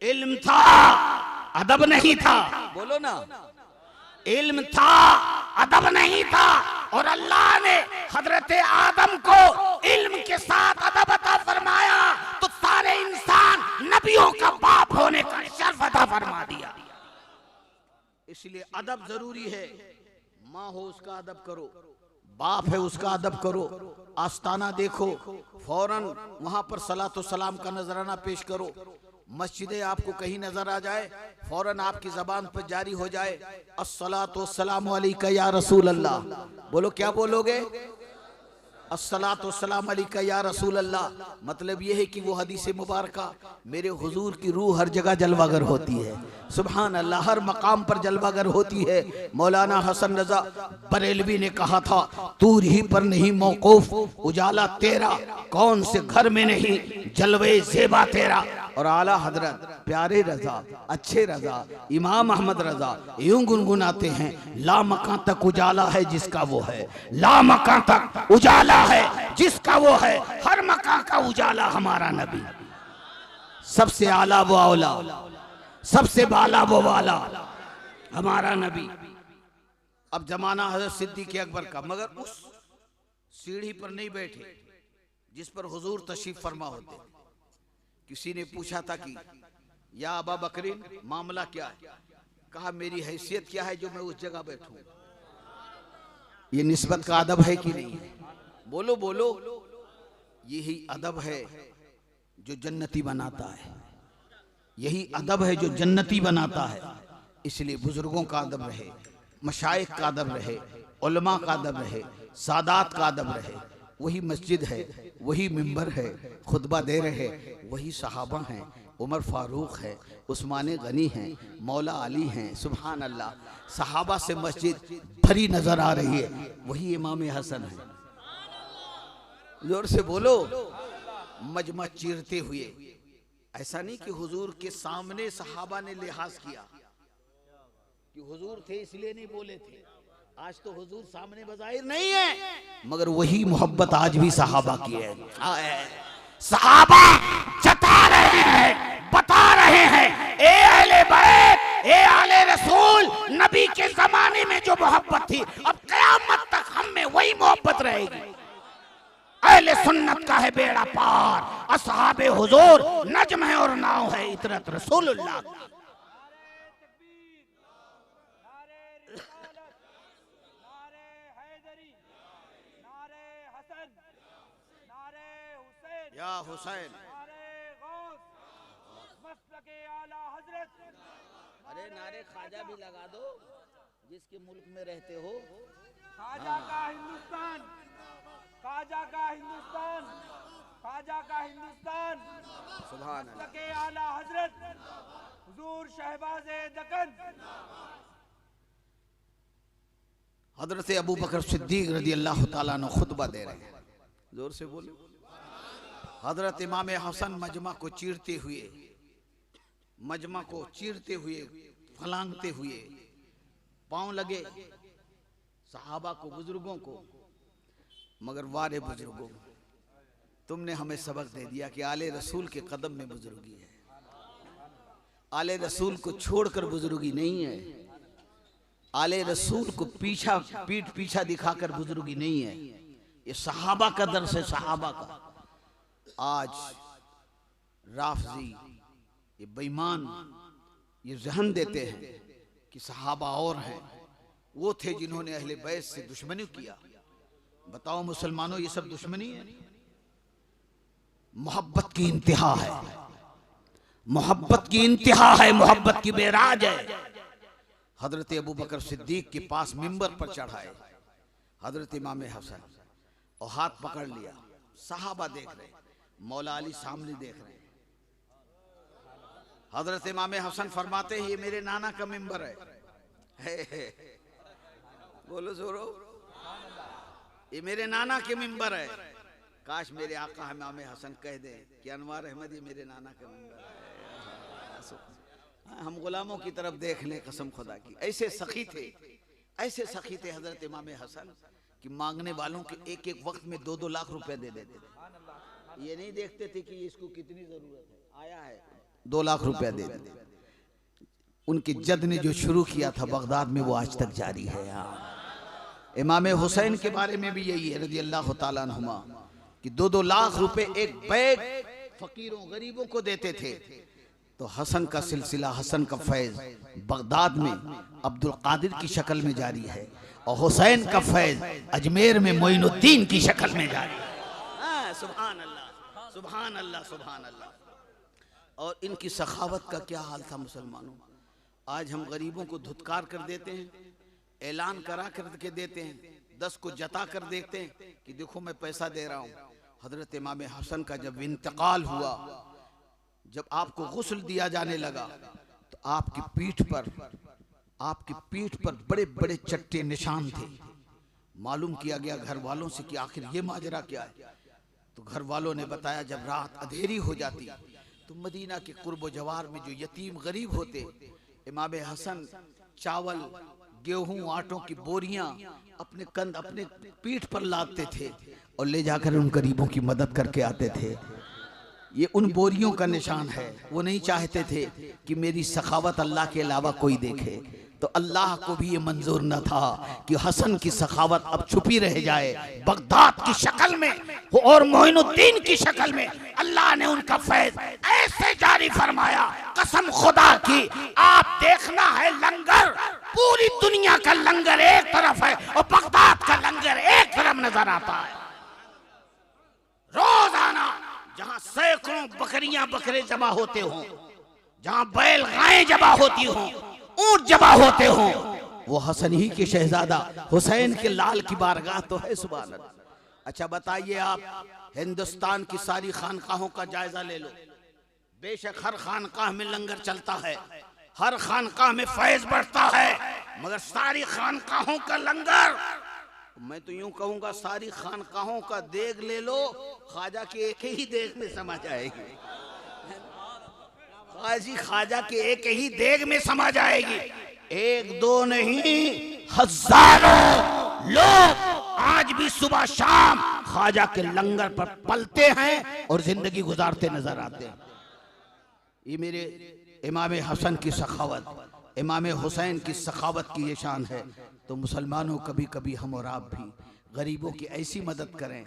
इल्म था, अदब नहीं था, बोलो ना, इल्म था, अदब नहीं था। और अल्लाह ने हजरत आदम को इल्म के साथ अदब अता फरमाया तो सारे इंसान नबियों का बाप होने का शर्फ अता फरमा दिया। इसलिए अदब जरूरी है। माँ हो उसका अदब करो, बाप है उसका अदब करो। आस्ताना देखो, फौरन वहां पर सलातो सलाम का नजराना पेश करो। मस्जिदें आपको कहीं नजर आ जाए, फौरन आपकी जबान पर जारी हो जाए, अस्सलातु वस्सलामु अलैका या रसूल अल्लाह। बोलो, क्या बोलोगे? अस्सलातु वस्सलामु अलैका या रसूल अल्लाह। मतलब यह है कि वो हदीस मुबारका, मेरे हुजूर की रूह हर जगह जलवागर होती है। सुभान अल्लाह, हर मकाम पर जलवागर होती है। मौलाना हसन रजा बरेलवी ने कहा था, तूर ही पर नहीं मौकूफ उजाला तेरा, कौन से घर में नहीं जलवे ज़ेबा तेरा। और आला हजरत प्यारे रजा, अच्छे रजा, इमाम अहमद रजा यूं गुनगुनाते हैं, ला मकां तक उजाला है जिसका वो है, ला मकां तक उजाला है जिसका वो है, हर मकां का उजाला हमारा नबी। सबसे आला वो औला, सबसे बाला वो वाला, हमारा नबी। अब जमाना हजरत सिद्दीक़ अकबर का, मगर उस सीढ़ी पर नहीं बैठे जिस पर हुजूर तशरीफ फरमा होते। किसी ने पूछा था कि या अबा बकरीन, मामला क्या है? कहा, मेरी हैसियत क्या है जो मैं उस जगह बैठूं? ये निस्बत का अदब है कि नहीं? बोलो बोलो, यही अदब है जो जन्नती बनाता है, यही अदब है जो जन्नती बनाता है। इसलिए बुजुर्गों का अदब रहे, मशाइख का अदब रहे, उलमा का अदब रहे, सादात का अदब रहे। वही मस्जिद है, वही मिंबर है, खुतबा दे रहे वही सहाबा हैं, उमर फारूक है, उस्मान गनी हैं, मौला अली हैं। सुभान अल्लाह, सहाबा से मस्जिद भरी नजर आ रही है, वही इमाम हसन है। जोर से बोलो, मजमा चीरते हुए। ऐसा नहीं कि हुजूर के सामने सहाबा ने लिहाज किया कि हुजूर थे इसलिए नहीं बोले थे। आज तो हुजूर सामने बज़ाहिर नहीं है, मगर वही मोहब्बत आज भी सहाबा की है। सहाबा जता रहे हैं, बता रहे हैं, अहले बैत, ए आले रसूल, नबी के जमाने में जो मोहब्बत थी अब क़यामत तक हम में वही मोहब्बत रहेगी। अहले सुन्नत का है बेड़ा पार, असहाबे हुजूर नज्म है और नाव है इतरत रसूलुल्लाह। या हुसैन, अरे नारे ख्वाजा भी लगा दो जिसके मुल्क में रहते हो। ख्वाजा का हिंदुस्तान, ख्वाजा का हिंदुस्तान, ख्वाजा का हिंदुस्तान, सुभान अल्लाह। के आला हजरत हुजूर शहबाज़े दक्कन हजरत अबू बकर सिद्दीक रज़ी अल्लाह ताला अन्हु खुतबा दे रहे हैं, जोर से बोलो। हजरत इमाम हसन मजमा को चीरते हुए फलांगते हुए पांव लगे सहाबा को, बुजुर्गों को, मगर वारे बुजुर्गों, तुमने हमें सबक दे दिया कि आले रसूल के कदम में बुजुर्गी है। आले रसूल को छोड़कर बुजुर्गी नहीं है, आले रसूल को पीठ पीछा दिखाकर बुजुर्गी नहीं है। ये सहाबा का दर्स है, सहाबा का। आज राफजी ये बेईमान ये जहन देते हैं कि सहाबा और हैं, वो थे जिन्होंने अहले बैत से दुश्मनी किया। बताओ मुसलमानों, ये सब दुश्मनी है? मोहब्बत की इंतहा है, मोहब्बत की इंतहा है, मोहब्बत की बेराज है। हजरत अबू बकर सिद्दीक के पास मिंबर पर चढ़ाए हजरत इमाम हसन और हाथ पकड़ लिया। सहाबा देख रहे, मौला अली सामने देख रहे। हजरत इमाम हसन फरमाते हैं ये मेरे नाना का मिंबर है। बोलो जोरो, ये मेरे नाना के मिंबर है। काश मेरे आका इमाम हसन कह दें कि अनवार अहमद ये मेरे नाना का मिंबर है। हम गुलामों की तरफ देख लें कसम खुदा की। ऐसे सखी थे, ऐसे सखी थे हजरत इमाम हसन कि मांगने वालों के एक एक वक्त में 2-2 लाख रुपए दे देते थे। ये नहीं देखते थे कि इसको कितनी जरूरत है, आया है 2 लाख रुपए दे देते। उनके जद ने जो शुरू किया था बगदाद में वो आज तक जारी है। इमाम हुसैन के बारे में भी यही है रज़ी अल्लाह तआला अन्हुमा कि 2-2 लाख रुपए एक बैग फकीरों गरीबों को देते थे। तो हसन का सिलसिला, हसन का फैज बगदाद में अब्दुल कादिर की शक्ल में जारी है और हुसैन का फैज अजमेर में मोइनुद्दीन की शक्ल में जारी है। सुभान अल्लाह, सुभान अल्लाह, सुभान अल्लाह। और इनकी सखावत का क्या हाल था मुसलमानों। आज हम गरीबों को धुतकार कर देते हैं, ऐलान करा करके देते हैं, 10 को जता कर देते हैं कि देखो मैं पैसा दे रहा हूँ। हजरत इमाम हसन का जब इंतकाल हुआ, जब आपको गुस्ल दिया जाने लगा तो आपकी पीठ पर बड़े बड़े चट्टे निशान थे। मालूम किया गया घर वालों से कि आखिर ये माजरा क्या है। तो घर वालों ने बताया जब रात अंधेरी हो जाती तो मदीना के कुर्ब जवार में जो यतीम गरीब होते, इमाम हसन चावल गेहूं आटों की बोरियां अपने कंध अपने पीठ पर लादते थे और ले जाकर उन गरीबों की मदद करके आते थे। ये उन बोरियों का निशान है। वो नहीं चाहते थे कि मेरी सखावत अल्लाह के अलावा कोई देखे। तो अल्लाह को भी ये मंजूर न था कि हसन की सखावत अब छुपी रह जाए बगदाद की शक्ल में और मोइनुद्दीन की शक्ल में। अल्लाह ने उनका फैज ऐसे जारी फरमाया, कसम खुदा की आप देखना है लंगर, पूरी दुनिया का लंगर एक तरफ है और बगदाद का लंगर एक तरफ नजर आता है। रोजाना जहां सैकड़ों बकरियां बकरे जमा होते हों, जहां बैल गायें जमा होती हों, ऊंट जमा होते हों, वो हसन ही के शहजादा हुसैन के लाल की बारगाह तो है। सुभान अल्लाह। अच्छा बताइए आप हिंदुस्तान की सारी खानकाहों का जायजा ले लो। बेशक हर खानकाह में लंगर चलता है, हर खानकाह में फैज बढ़ता है, मगर सारी खानकाहों का लंगर, मैं तो यूं कहूंगा सारी खानकाहों का देग ले लो, ख्वाजा के एक ही देग में समा जाएगी। काजी ख्वाजा के एक ही देग में समा जाएगी। 1-2 नहीं, हजारों लोग आज भी सुबह शाम ख्वाजा के लंगर पर पलते हैं और जिंदगी गुजारते नजर आते हैं। ये मेरे इमाम हसन की सखावत, इमाम हुसैन की सखावत की ये शान है। तो मुसलमानों कभी कभी हम और आप भी गरीबों की ऐसी मदद करें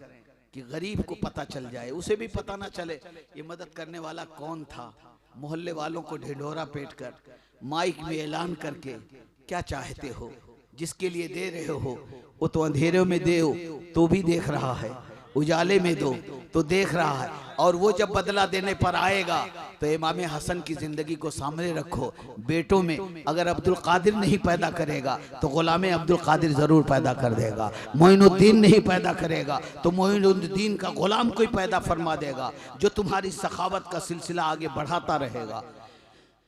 कि गरीब को पता चल जाए, उसे भी पता ना चले ये मदद करने वाला कौन था। मोहल्ले वालों को ढिंढोरा पीट कर माइक में ऐलान करके क्या चाहते हो, जिसके लिए दे रहे हो वो तो अंधेरे में दे हो तो भी देख रहा है, उजाले में दो तो देख रहा है, और वो जब बदला देने पर आएगा तो इमाम हसन की जिंदगी को सामने रखो। बेटों में अगर अब्दुल कादिर नहीं पैदा करेगा तो गुलाम अब्दुल कादिर जरूर पैदा कर देगा। मोइनुद्दीन नहीं पैदा करेगा तो मोइनुद्दीन का गुलाम कोई पैदा फरमा देगा, जो तुम्हारी सखावत का सिलसिला आगे बढ़ाता रहेगा।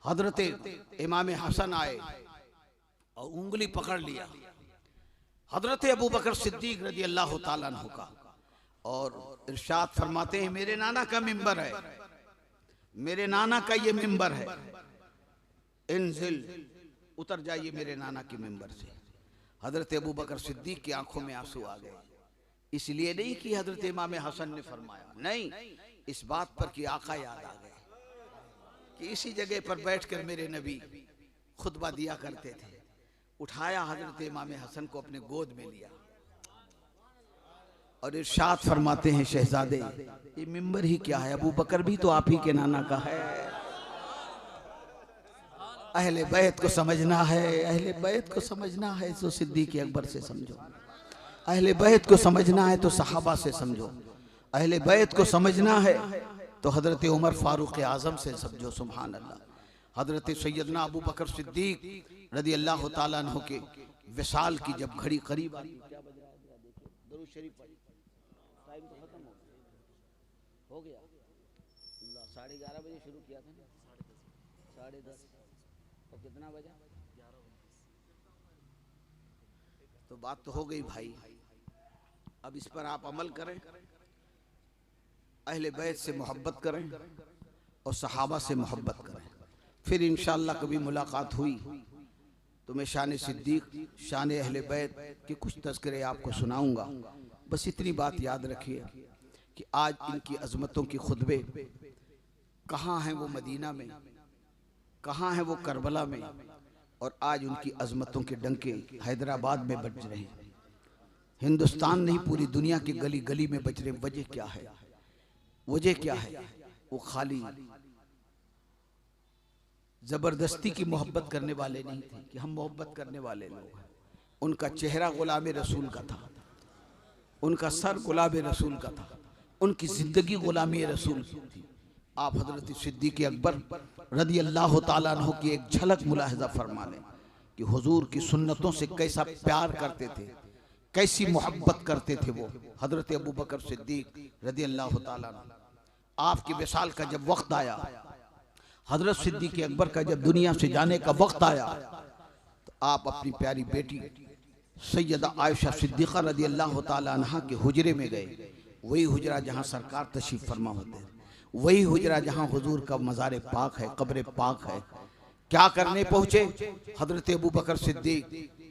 हजरत इमाम हसन आए और उंगली पकड़ लिया हजरत अबू बकर सिद्दीक रजी अल्लाह ताला अन्हु का, और इरशाद फरमाते हैं मेरे नाना का मिंबर है, मेरे नाना का ये मिंबर है, इंजिल उतर जाइए मेरे नाना के मिंबर से। हजरत अबू बकर सिद्दीक की आंखों में आंसू आ गए, इसलिए नहीं कि हजरत इमाम हसन ने फरमाया, नहीं, इस बात पर कि आका याद आ गए कि इसी जगह पर बैठकर मेरे नबी खुतबा दिया करते थे। उठाया हजरत इमाम हसन को अपने गोद में लिया और इरशाद फरमाते हैं शहजादे ये मिंबर ही क्या है, अबू बकर भी तो आप ही के नाना का है। अहले बैत को समझना है, अहले बैत को समझना है तो सिद्दीक अकबर से समझो, अहले बैत को समझना है तो सहाबा से समझो, अहले बैत को समझना है तो हजरत उमर फारूक आजम से समझो। सुभान अल्लाह। हजरत सैयदना अबू बकर सिद्दीक रदी अल्लाह ताला अन्हु के विसाल की जब घड़ी करीब आई, क्या बज रहा है, देखिए दरूद शरीफ पढ़िए, टाइम तो खत्म हो गया 11:30 बजे शुरू किया था ना, 10:30 और कितना बजा, तो बात तो हो गई भाई। अब इस पर आप अमल करें, अहले बैत से मोहब्बत करें और सहाबा से मोहब्बत करें, फिर इंशाअल्लाह कभी मुलाकात हुई तो मैं शान सिद्दीक, शान अहले बैत के कुछ तज़किरे आपको सुनाऊंगा। बस इतनी बात याद रखिए कि आज इनकी अजमतों की खुतबे कहाँ हैं, वो मदीना में, कहाँ हैं वो करबला में, और आज उनकी अजमतों के डंके हैदराबाद में बज रहे हैं। हिंदुस्तान नहीं पूरी दुनिया की गली गली में बज रहे। वजह क्या है, वजह क्या है, वो खाली जबरदस्ती की मोहब्बत करने वाले नहीं थे कि हम मोहब्बत करने वाले लोग हैं। उनका चेहरा गुलाम रसूल का था, उनका सर गुलाम रसूल का था, उनकी जिंदगी गुलामी रसूल की थी। आप हजरत सिद्दीक अकबर रदी अल्लाह ताला अन्हु की एक झलक मुलाहिजा फरमा लें कि हुजूर की सुन्नतों से कैसा प्यार करते थे, कैसी मोहब्बत करते थे वो हजरत अबू बकर सिद्दीक रदी अल्लाह ताला अन्हु। आपके विसाल का जब वक्त आया, हजरत सिद्दीक अकबर का जब दुनिया से जाने का वक्त आया, तो आप अपनी प्यारी बेटी सैयदा आयशा सिद्दीक़ा रदी अल्लाह ताला अन्हा के हुजरे में गए। वही हुजरा जहाँ सरकार तशरीफ फरमा होते हैं, वही हुजरा जहाँ हुजूर का मज़ार पाक है, कब्र पाक है। क्या करने पहुँचे हजरत अबू बकर सिद्दीक।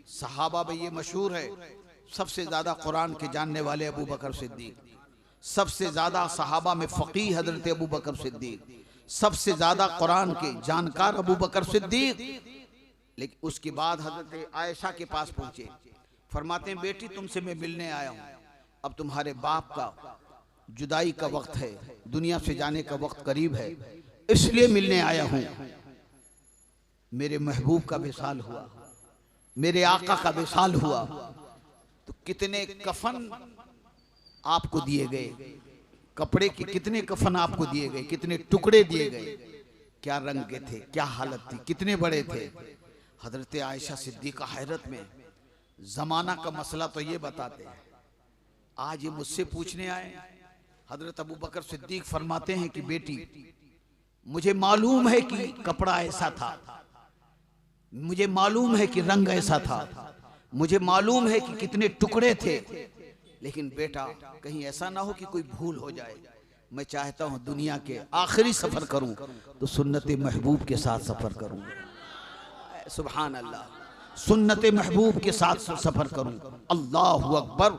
सहाबा में ये मशहूर है, सबसे ज़्यादा कुरान के जानने वाले अबू बकर सिद्दीक, सबसे ज़्यादा सहाबा में फ़क़ीह हजरत अबू बकर सिद्दीक, सबसे ज्यादा कुरान के जानकार अबू बकर सिद्दीक। लेकिन उसके बाद हजरत आयशा के पास पहुंचे, फरमाते हैं बेटी तुमसे मैं मिलने आया हूं, अब तुम्हारे बाप का जुदाई का वक्त है, दुनिया से जाने का वक्त करीब है, इसलिए मिलने आया हूं। मेरे महबूब का विसाल हुआ, मेरे आका का विसाल हुआ, तो कितने कफन आपको दिए गए, कपड़े के कितने कफन आपको दिए गए, कितने टुकड़े दिए गए, क्या रंग के थे, क्या हालत थी, कितने बड़े थे। हजरत आयशा सिद्दीक़ा हैरत में, जमाना का मसला तो ये बताते हैं, आज ये मुझसे पूछने आए। हजरत अबू बकर सिद्दीक फरमाते हैं कि बेटी मुझे मालूम है कि कपड़ा ऐसा था, मुझे मालूम है कि रंग ऐसा था, मुझे मालूम है कि कितने टुकड़े थे, लेकिन बेटा कहीं ऐसा ना हो कि कोई भूल हो जाए। मैं चाहता हूं दुनिया के आखिरी सफर करूं तो सुन्नत महबूब के साथ सफर करूं। सुभान अल्लाह, सुन्नत महबूब के साथ सफर करूं। अल्लाहु अकबर।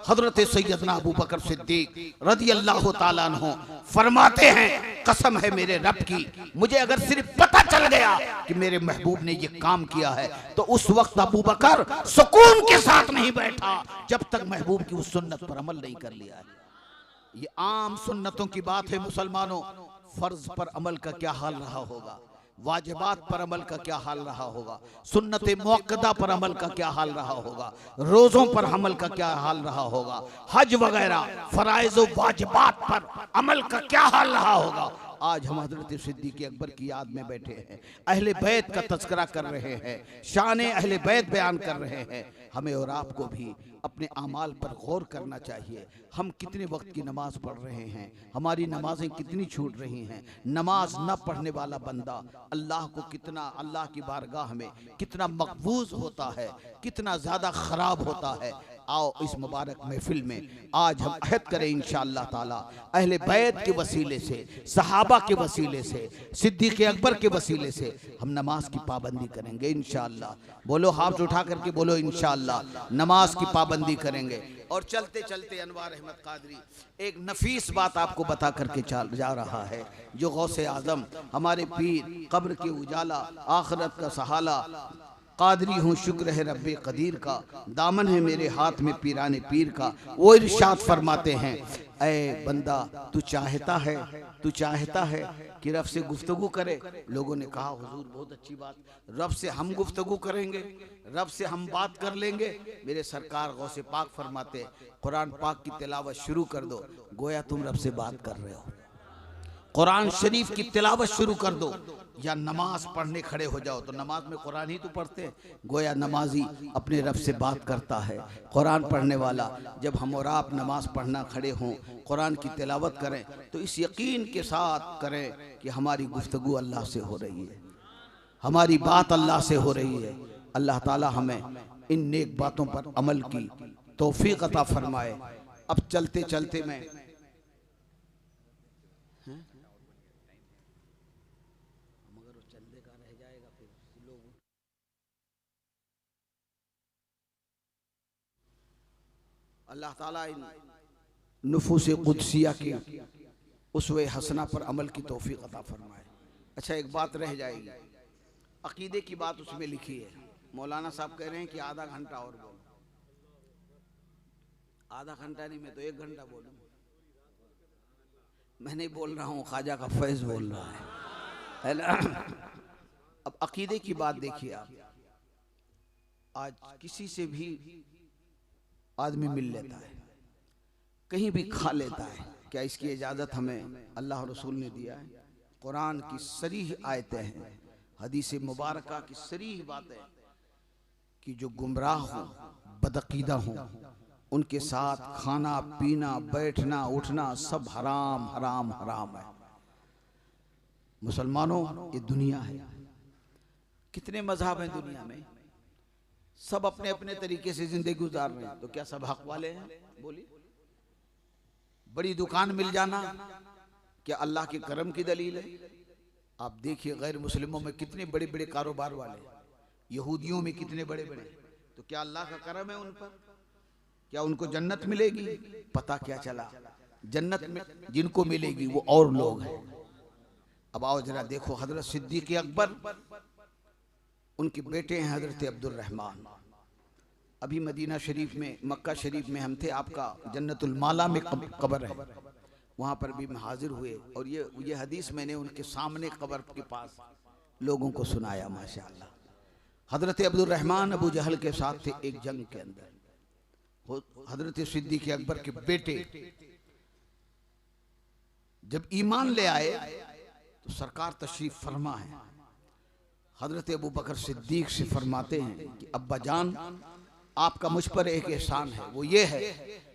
हजरत सैयदना अबू बकर सिद्दीक रज़ी अल्लाह ताला अन्हु फरमाते हैं, कसम है मेरे रब की, मुझे अगर सिर्फ पता चल गया कि मेरे महबूब ने ये काम किया है तो उस वक्त अबू बकर सुकून के साथ नहीं बैठा जब तक महबूब की उस सुन्नत पर अमल नहीं कर लिया है। ये आम सुन्नतों की बात है मुसलमानों। फर्ज पर अमल का क्या हाल रहा होगा, वाजिबात पर अमल का क्या हाल रहा होगा, सुन्नत मुअक्कदा पर अमल का क्या हाल रहा होगा, रोज़ों पर अमल का क्या हाल रहा होगा, हज वगैरह फराइज़ व वाजिबात पर अमल का क्या हाल रहा होगा। आज हम हज़रत सिद्दीक़ अकबर की याद में बैठे हैं, अहले बैत का तज़किरा कर रहे हैं, शान अहले बैत बयान कर रहे हैं। हमें और आपको भी अपने आमाल पर गौर करना चाहिए। हम कितने वक्त की नमाज पढ़ रहे हैं, हमारी नमाजें कितनी छूट रही हैं। नमाज न पढ़ने वाला बंदा अल्लाह को कितना, अल्लाह की बारगाह में कितना मकबूज होता है, कितना ज़्यादा ख़राब होता है। आओ इस मुबारक महफिल में आज हम अहद करें इंशाअल्लाह ताला, अहले बैत के वसीले से, सहाबा के वसीले से, सिद्दीक़ अकबर के वसीले से हम नमाज की पाबंदी करेंगे इंशाअल्लाह। बोलो हाथ उठा करके बोलो इंशाअल्लाह नमाज की पाबंदी करेंगे। और चलते चलते अनवार अहमद कादरी एक नफीस बात आपको बता करके चल जा रहा है, जो गौसे आजम हमारे पीर, कब्र के उजाला, आखिरत का सहाला, कादरी हूँ शुक्र है रब्बे कदीर का, दामन है मेरे हाथ में पीराने पीर का। वो इरशाद फरमाते हैं, ऐ बंदा तू चाहता है कि रब से गुफ्तगू करे। लोगों ने कहा हुजूर बहुत अच्छी बात, रब से हम गुफ्तगू करेंगे, रब से हम बात कर लेंगे। मेरे सरकार गौसे पाक फरमाते, कुरान पाक की तिलावत शुरू कर दो, गोया तुम रब से बात कर रहे हो। कुरान शरीफ की तिलावत शुरू कर दो, या नमाज पढ़ने खड़े हो जाओ तो नमाज में कुरान ही तो पढ़ते हैं, गोया नमाजी अपने रब से बात करता है। कुरान पढ़ने वाला जब हम और आप नमाज पढ़ना खड़े हों, कुरान की तिलावत करें तो इस यकीन के साथ करें कि हमारी गुफ्तगू अल्लाह से हो रही है, हमारी बात अल्लाह से हो रही है। अल्लाह ताला हमें इन नेक बातों पर अमल की तौफीक अता फरमाए। अब चलते चलते मैं अल्लाह ताला इन नुफूस कुदसिया की उसवे हसना पर अमल की तौफीक अता फरमाए। अच्छा एक बात रह जाएगी, अकीदे की बात उसमें लिखी है। मौलाना साहब कह रहे हैं कि आधा घंटा और बोलो। आधा घंटा नहीं, मैं तो 1 घंटा बोलूं। मैं नहीं बोल रहा हूँ, ख्वाजा का फैज़ बोल रहा है ना। अब अकीदे की बात देखिए आप, आज किसी से भी आदमी मिल लेता है, कहीं भी खा लेता है, क्या इसकी इजाज़त हमें अल्लाह रसूल ने दिया है? कुरान की सरीह आयतें हैं, हदीस मुबारका की सरीह बातें कि जो गुमराह हो, बदअकीदा हो, उनके साथ खाना पीना बैठना उठना सब हराम हराम हराम है। मुसलमानों ये दुनिया है, कितने मजहब हैं दुनिया में, सब अपने अपने तरीके से जिंदगी गुजार रहे हैं, तो क्या सब हक वाले हैं? बोलिए। बड़ी दुकान मिल जाना क्या अल्लाह के करम की दलील है? आप देखिए गैर मुस्लिमों में कितने बड़े बड़े कारोबार वाले, यहूदियों में कितने बड़े बड़े, तो क्या अल्लाह का करम है उन पर? क्या उनको जन्नत मिलेगी? पता क्या चला, जन्नत में जिनको मिलेगी वो और लोग हैं। अब आओ जरा देखो, हजरत सिद्दीक़ अकबर, उनके बेटे हैं हजरत अब्दुल रहमान। अभी मदीना शरीफ में, मक्का शरीफ में हम थे, आपका जन्नतुल माला में कब्र है, वहाँ पर भी हम हाजिर हुए और ये हदीस मैंने उनके सामने कब्र के पास लोगों को सुनाया। माशाअल्लाह हजरत अब्दुल रहमान अबू जहल के साथ थे एक जंग के अंदर। हजरत सिद्दीक़ अकबर के बेटे जब ईमान ले आए तो सरकार तशरीफ फरमा है, हजरत अबू बकर सिद्दीक से फरमाते हैं कि अब्बा जान आपका मुझ पर एक एहसान है, वो ये है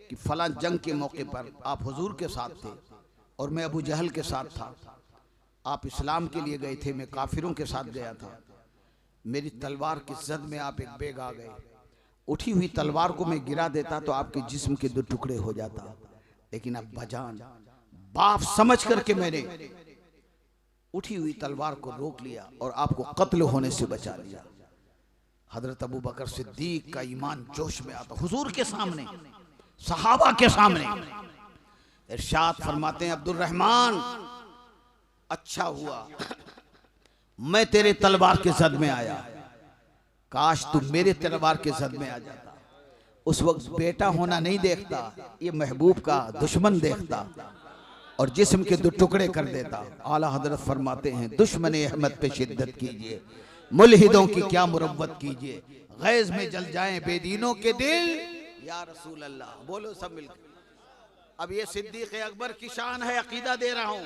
कि फलां जंग के मौके पर आप हुजूर के साथ थे और मैं अबू जहल के साथ था। आप इस्लाम के लिए गए थे, मैं काफिरों के साथ गया था। मेरी तलवार की जद में आप एक बेग आ गए, उठी हुई तलवार को मैं गिरा देता तो आपके जिस्म के 2 टुकड़े हो जाता, लेकिन अब्बा जान बाप समझ करके मैंने उठी हुई तलवार को रोक लिया और आपको कत्ल होने से बचा लिया। हजरत अबू बकर सिद्दीक का ईमान जोश में आता, हुजूर के सामने, सहाबा के सामने इरशाद फरमाते हैं, अब्दुल रहमान अच्छा हुआ मैं तेरे तलवार के जद में आया, काश तू मेरे तलवार के जद में आ जाता। उस वक्त बेटा होना नहीं देखता, ये महबूब का दुश्मन देखता और जिस्म के दो टुकड़े कर देता। आला हजरत फरमाते हैं, दुश्मन अहमद पे शिद्दत कीजिए, मुल्हिदों की क्या मुरव्वत कीजिए, गैज में जल जाएं बेदीनों के दिल, या रसूल अल्लाह। बोलो सब मिलकर। अब ये सिद्दीक अकबर की शान है, अकीदा दे रहा हूं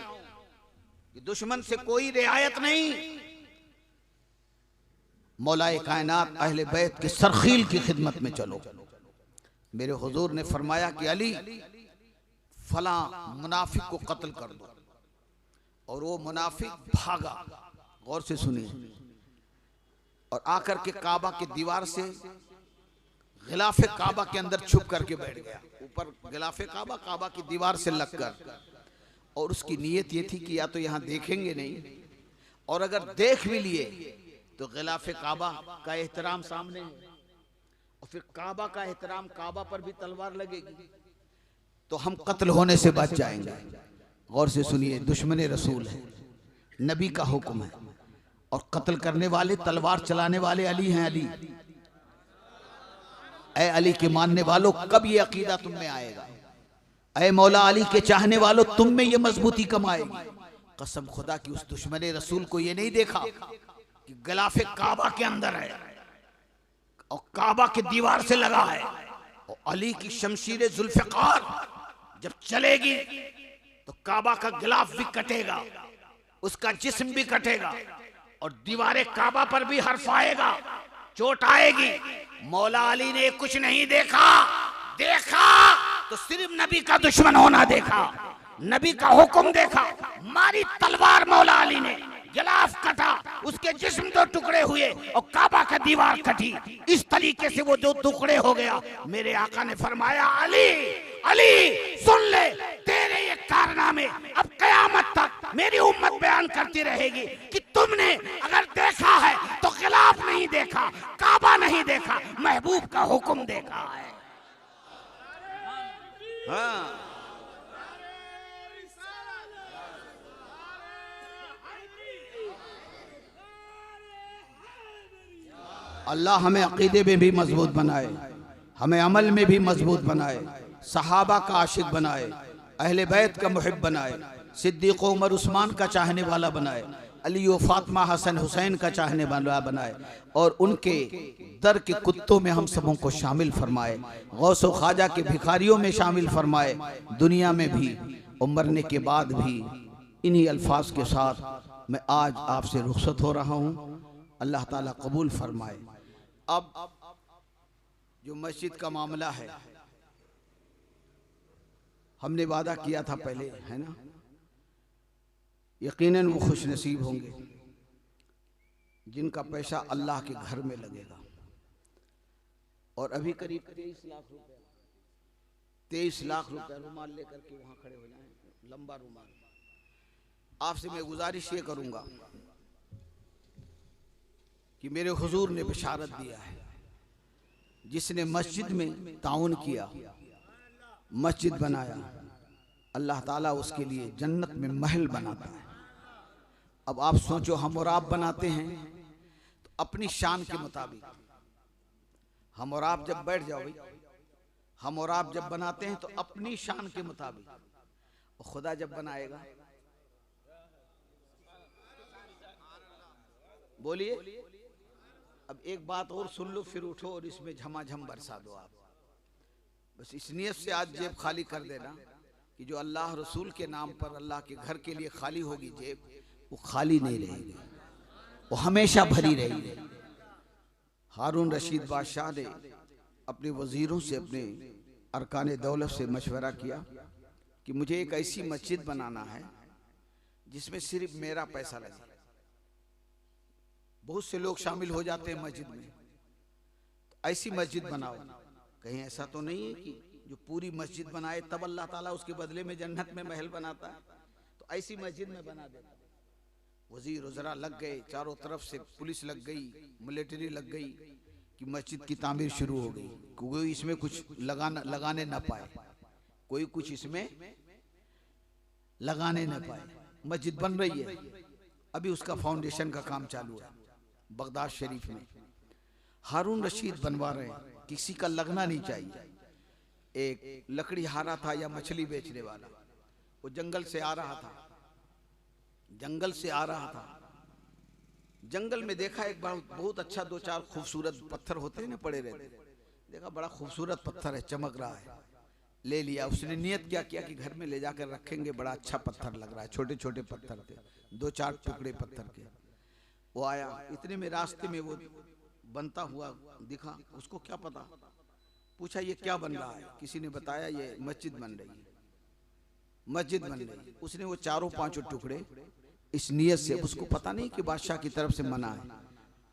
कि दुश्मन से कोई रियायत नहीं। मौलाए कायनात अहले बैत के सरखील की खिदमत में चलो। मेरे हुजूर ने फरमाया कि अली फला मुनाफिक को कत्ल कर दो, और वो मुनाफिक भागा, गौर से सुनिए, और आकर के काबा के दीवार से गिलाफे काबा के अंदर छुप करके बैठ गया, ऊपर गिलाफे काबा, काबा की दीवार से लगकर। और उसकी नीयत ये थी कि या तो यहाँ देखेंगे नहीं, और अगर देख भी लिए तो गिलाफे काबा का एहतराम सामने है, और फिर काबा का एहतराम, काबा पर भी तलवार लगेगी तो हम कत्ल होने से बच जाएंगे। गौर से सुनिए, दुश्मन रसूल है, नबी का हुक्म है, और कत्ल करने वाले, तलवार चलाने वाले अली हैं। अली, ऐ अली के मानने वालों, कब ये अकीदा तुम में आएगा? ऐ मौला अली के चाहने वालों, तुम में ये मजबूती कम आएगी। कसम खुदा की उस दुश्मन रसूल को ये नहीं देखा कि गिलाफे काबा के अंदर है और काबा की दीवार से लगा है, और अली की शमशीर जुल्फ़िकार जब चलेगी तो काबा का गिलाफ भी कटेगा, उसका जिस्म भी कटेगा, और दीवारे काबा पर भी हर्फ आएगा, चोट आएगी। मौला अली ने कुछ नहीं देखा, देखा तो सिर्फ नबी का दुश्मन होना देखा, नबी का हुक्म देखा, मारी तलवार मौला अली ने, गिलाफ कटा, उसके जिस्म दो टुकड़े हुए और काबा का दीवार कटी। इस तरीके से वो दो टुकड़े हो गया। मेरे आका ने फरमाया, अली अली सुन ले, तेरे ये कारनामे अब कयामत तक मेरी उम्मत बयान करती रहेगी कि तुमने अगर देखा है तो गिलाफ नहीं देखा, काबा नहीं देखा, महबूब का हुक्म देखा है। हाँ, अल्लाह हमें अकीदे में भी मजबूत बनाए, हमें अमल में भी मजबूत बनाए, सहाबा का आशिक बनाए, अहले बैत का मुहिब बनाए, सिद्दीक़ उमर उस्मान का चाहने वाला बनाए, अली व फातिमा हसन हुसैन का चाहने वाला बनाए, और उनके दर के कुत्तों में हम सबों को शामिल फरमाए, गौस व ख्वाजा के भिखारियों में शामिल फरमाए, दुनिया में भी और मरने के बाद भी। इन्हीं अल्फाज के साथ मैं आज आपसे रुखसत हो रहा हूँ, अल्लाह ताला कबूल फरमाए। अब जो मस्जिद का मामला है, हमने वादा किया था पहले, है ना, यकीनन वो खुश नसीब होंगे जिनका पैसा अल्लाह के घर में लगेगा। और अभी करीब 23 लाख रुपए रुमाल लेकर के वहां खड़े हो जाएं, लंबा रुमाल। आपसे मैं गुजारिश ये करूंगा कि मेरे हुजूर ने बिशारत दिया है, जिसने मस्जिद में ताउन किया, मस्जिद बनाया, अल्लाह ताला उसके लिए जन्नत में महल बनाता है। अब आप सोचो, हम और आप बनाते हैं तो अपनी शान के मुताबिक, हम और आप जब बैठ जाओ, हम और आप जब बनाते हैं तो अपनी शान के मुताबिक, और खुदा जब बनाएगा, बोलिए। अब एक बात और सुन लो, फिर उठो और इसमें झमाझम बरसा दो आप। बस इस नियत से आज जेब खाली कर देना कि जो अल्लाह रसूल के नाम पर अल्लाह के घर के लिए खाली होगी जेब, वो खाली नहीं रहेगी, वो हमेशा भरी रहेगी। हारून रशीद बादशाह ने अपने वजीरों से, अपने अरकान दौलत से मशवरा किया कि मुझे एक ऐसी मस्जिद बनाना है जिसमें सिर्फ मेरा पैसा लगे। बहुत से लोग शामिल हो जाते हैं मस्जिद में, तो ऐसी मस्जिद बनाओ। कहीं ऐसा तो नहीं है कि जो पूरी मस्जिद बनाए तब अल्लाह ताला उसके बदले में जन्नत में महल बनाता है? तो ऐसी मस्जिद में बना देता। वजीर उजरा लग गए, चारों तरफ से पुलिस लग गई, मिलिट्री लग गई, कि मस्जिद की तामीर शुरू हो गई, कोई इसमें कुछ लगाने ना पाए, कोई कुछ इसमें लगाने ना पाए। मस्जिद बन रही है, अभी उसका फाउंडेशन का काम चालू है बगदाद शरीफ में। हारून रशीद बनवा रहे हैं, किसी का लगना नहीं चाहिए। एक लकड़ी हारा था या मछली बेचने वाला, वो जंगल से आ रहा था, जंगल में देखा एक बहुत अच्छा 2-4 खूबसूरत पत्थर होते हैं ना पड़े रहते, देखा बड़ा खूबसूरत पत्थर है, चमक रहा है, ले लिया। उसने नियत क्या किया कि घर में ले जाकर रखेंगे, बड़ा अच्छा पत्थर लग रहा है, छोटे छोटे पत्थर थे, 2-4 टुकड़े पत्थर के। वो आया, इतने में रास्ते में वो बनता हुआ दिखा, उसको क्या पता, पूछा ये क्या बन रहा है, किसी ने बताया ये मस्जिद बन रही है, मस्जिद बन रही। उसने वो 4-5 टुकड़े इस नियत से, उसको पता नहीं कि बादशाह की तरफ से मना है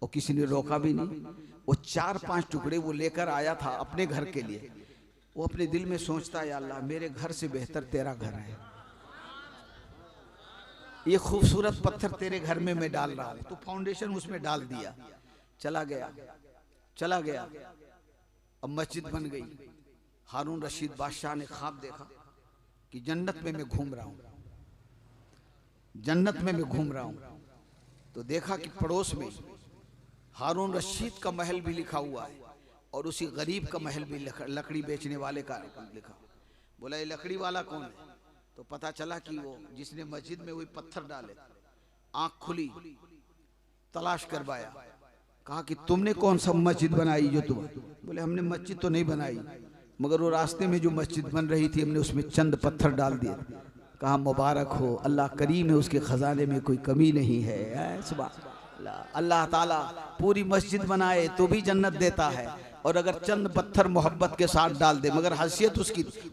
और किसी ने रोका भी नहीं, वो 4-5 टुकड़े वो लेकर आया था अपने घर के लिए। वो अपने दिल में सोचता है, या अल्लाह मेरे घर से बेहतर तेरा घर है, ये खूबसूरत पत्थर तेरे घर में मैं डाल रहा हूं, तो फाउंडेशन उसमें डाल दिया, चला गया। अब मस्जिद बन गई। हारून रशीद बादशाह ने ख्वाब देखा कि जन्नत में मैं घूम रहा हूं, तो देखा कि पड़ोस में हारून रशीद का महल भी लिखा हुआ है और उसी गरीब का महल भी लकड़ी बेचने वाले का लिखा। बोला ये लकड़ी वाला कौन है, तो पता चला कि वो जिसने मस्जिद में वही पत्थर डाले। आंख खुली, तलाश करवाया, कहा कि तुमने कौन सा मस्जिद बनाई जो तुम? बोले हमने मस्जिद तो नहीं बनाई, मगर वो रास्ते में जो मस्जिद बन रही थी हमने उसमें चंद पत्थर डाल दिए। कहा मुबारक हो, अल्लाह करीम है, उसके खजाने में कोई कमी नहीं है। सुभान अल्लाह ताला पूरी मस्जिद बनाए तो भी जन्नत देता है, और अगर चंद पत्थर मोहब्बत के साथ डाल दे, मगर हैसियत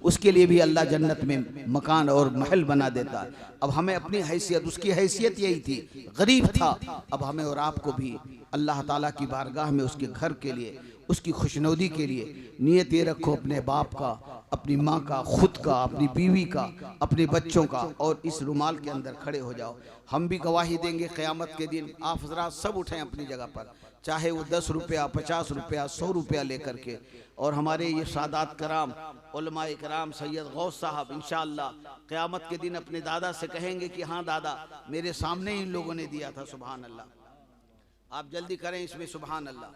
उसके लिए भी अल्लाह जन्नत में मकान और महल बना देता है। अब हमें अपनी हैसियत, उसकी हैसियत यही थी, गरीब था, अब हमें और आपको भी अल्लाह ताला की बारगाह में उसके घर के लिए, उसकी खुशनौदी के लिए नियत ये रखो, अपने बाप का, अपनी माँ का, खुद का, अपनी बीवी का, अपने बच्चों का, और इस रुमाल के अंदर खड़े हो जाओ। हम भी गवाही देंगे क़यामत के दिन। आप हज़रात सब उठें अपनी जगह पर, चाहे वो 10 रुपया, 50 रुपया, 100 रुपया लेकर के, और हमारे ये सादात कराम, उलमाए कराम, सैयद गौस साहब इंशाअल्लाह क़यामत के दिन अपने दादा से कहेंगे कि हाँ दादा मेरे सामने इन लोगों ने दिया था। सुभान अल्लाह, आप जल्दी करें इसमें, सुभान अल्लाह।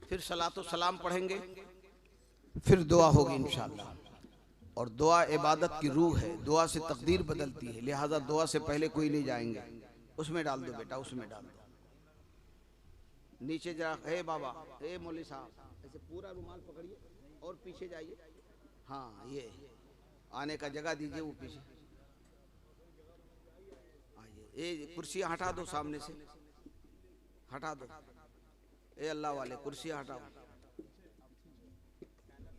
फिर सलातो सलाम पढ़ेंगे, फिर दुआ होगी इंशाअल्लाह। और दुआ इबादत की रूह है, दुआ से तकदीर बदलती है, लिहाजा दुआ से पहले कोई नहीं जाएंगे। उसमें डाल दो बेटा, उसमें डाल दो, नीचे जरा। हे बाबा, हे मौलवी साहब, ऐसे पूरा रुमाल पकड़िए और पीछे जाइए। हाँ, ये आने का जगह दीजिए, वो पीछे आइए। ये कुर्सियाँ हटा दो, सामने से हटा दो। ए अल्लाह वाले, कुर्सियाँ हटाओ।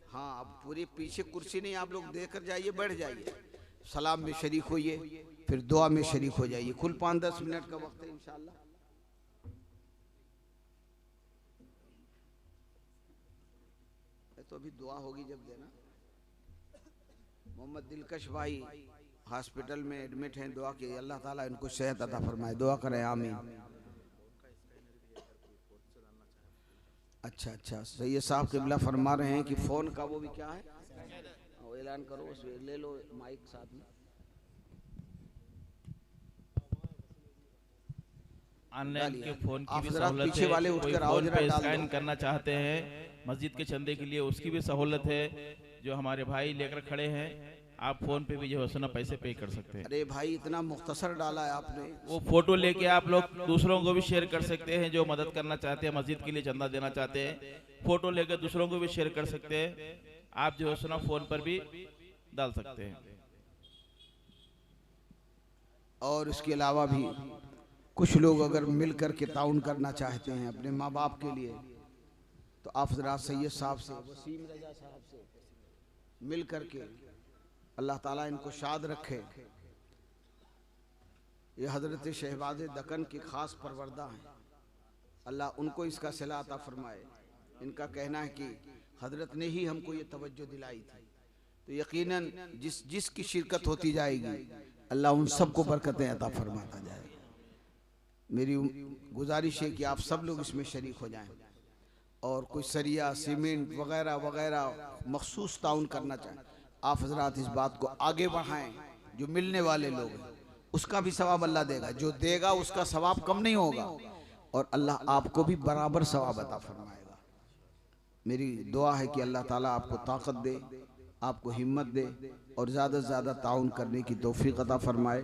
हाँ, अब पूरी पीछे कुर्सी नहीं, आप लोग देकर जाइए, बैठ जाइए, सलाम में शरीक होइए, फिर दुआ में शरीक हो जाइए। कुल 5-10 मिनट का वक्त है इंशाअल्लाह। तो अभी दुआ होगी जब देना। मोहम्मद दिलकश भाई हॉस्पिटल में एडमिट हैं, दुआ की अल्लाह ताला इनको सेहत अता फरमाए, दुआ करें आमीन। अच्छा, सैयद साहब क़िबला फरमा रहे हैं कि फ़ोन का वो भी क्या है, वो ऐलान करो, उसमें ले लो माइक साथ में। ऑनलाइन के फ़ोन की भी सहूलत है, कोई फ़ोन पे स्कैन करना चाहते हैं मस्जिद के चंदे के लिए, उसकी भी सहूलत है। जो हमारे भाई लेकर खड़े हैं, आप फोन पे भी जो है सुना पैसे पे कर सकते हैं। अरे भाई इतना मुख्तसर डाला है आपने। वो फोटो लेके आप लोग दूसरों को भी शेयर कर सकते हैं, जो मदद करना चाहते हैं, मस्जिद के लिए चंदा देना चाहते हैं, फोटो लेकर दूसरों को भी शेयर कर सकते हैं। आप जो है सुना फोन पर भी डाल सकते हैं। और इसके अलावा भी कुछ लोग अगर मिल कर के ताउन करना चाहते हैं अपने माँ बाप के लिए, तो आप ज़रा सैयद साहब से, वसीम रजा साहब से मिल कर के, अल्लाह ताला इनको शाद रखे। ये हज़रत शहबाज दक्कन की ख़ास परवरदा हैं, अल्लाह उनको इसका सिला अता फरमाए। इनका कहना है कि हज़रत ने ही हमको ये तवज्जो दिलाई थी, तो यकीनन जिसकी शिरकत होती जाएगी अल्लाह उन सबको बरकतें अता फरमाता जाएगा। मेरी गुजारिश है कि आप सब लोग इसमें शरीक हो जाएं और कोई सरिया सीमेंट वगैरह वगैरह मखसूस ताउन करना चाहें, आप हजरात इस बात को आगे बढ़ाएं। जो मिलने वाले लोग हैं उसका भी सवाब अल्लाह देगा, जो देगा उसका सवाब कम नहीं होगा और अल्लाह आपको भी बराबर सवाब अता फरमाएगा। मेरी दुआ है कि अल्लाह ताला आपको ताकत दे, आपको हिम्मत दे और ज़्यादा से ज़्यादा ताउन करने की तौफीक अता फरमाए।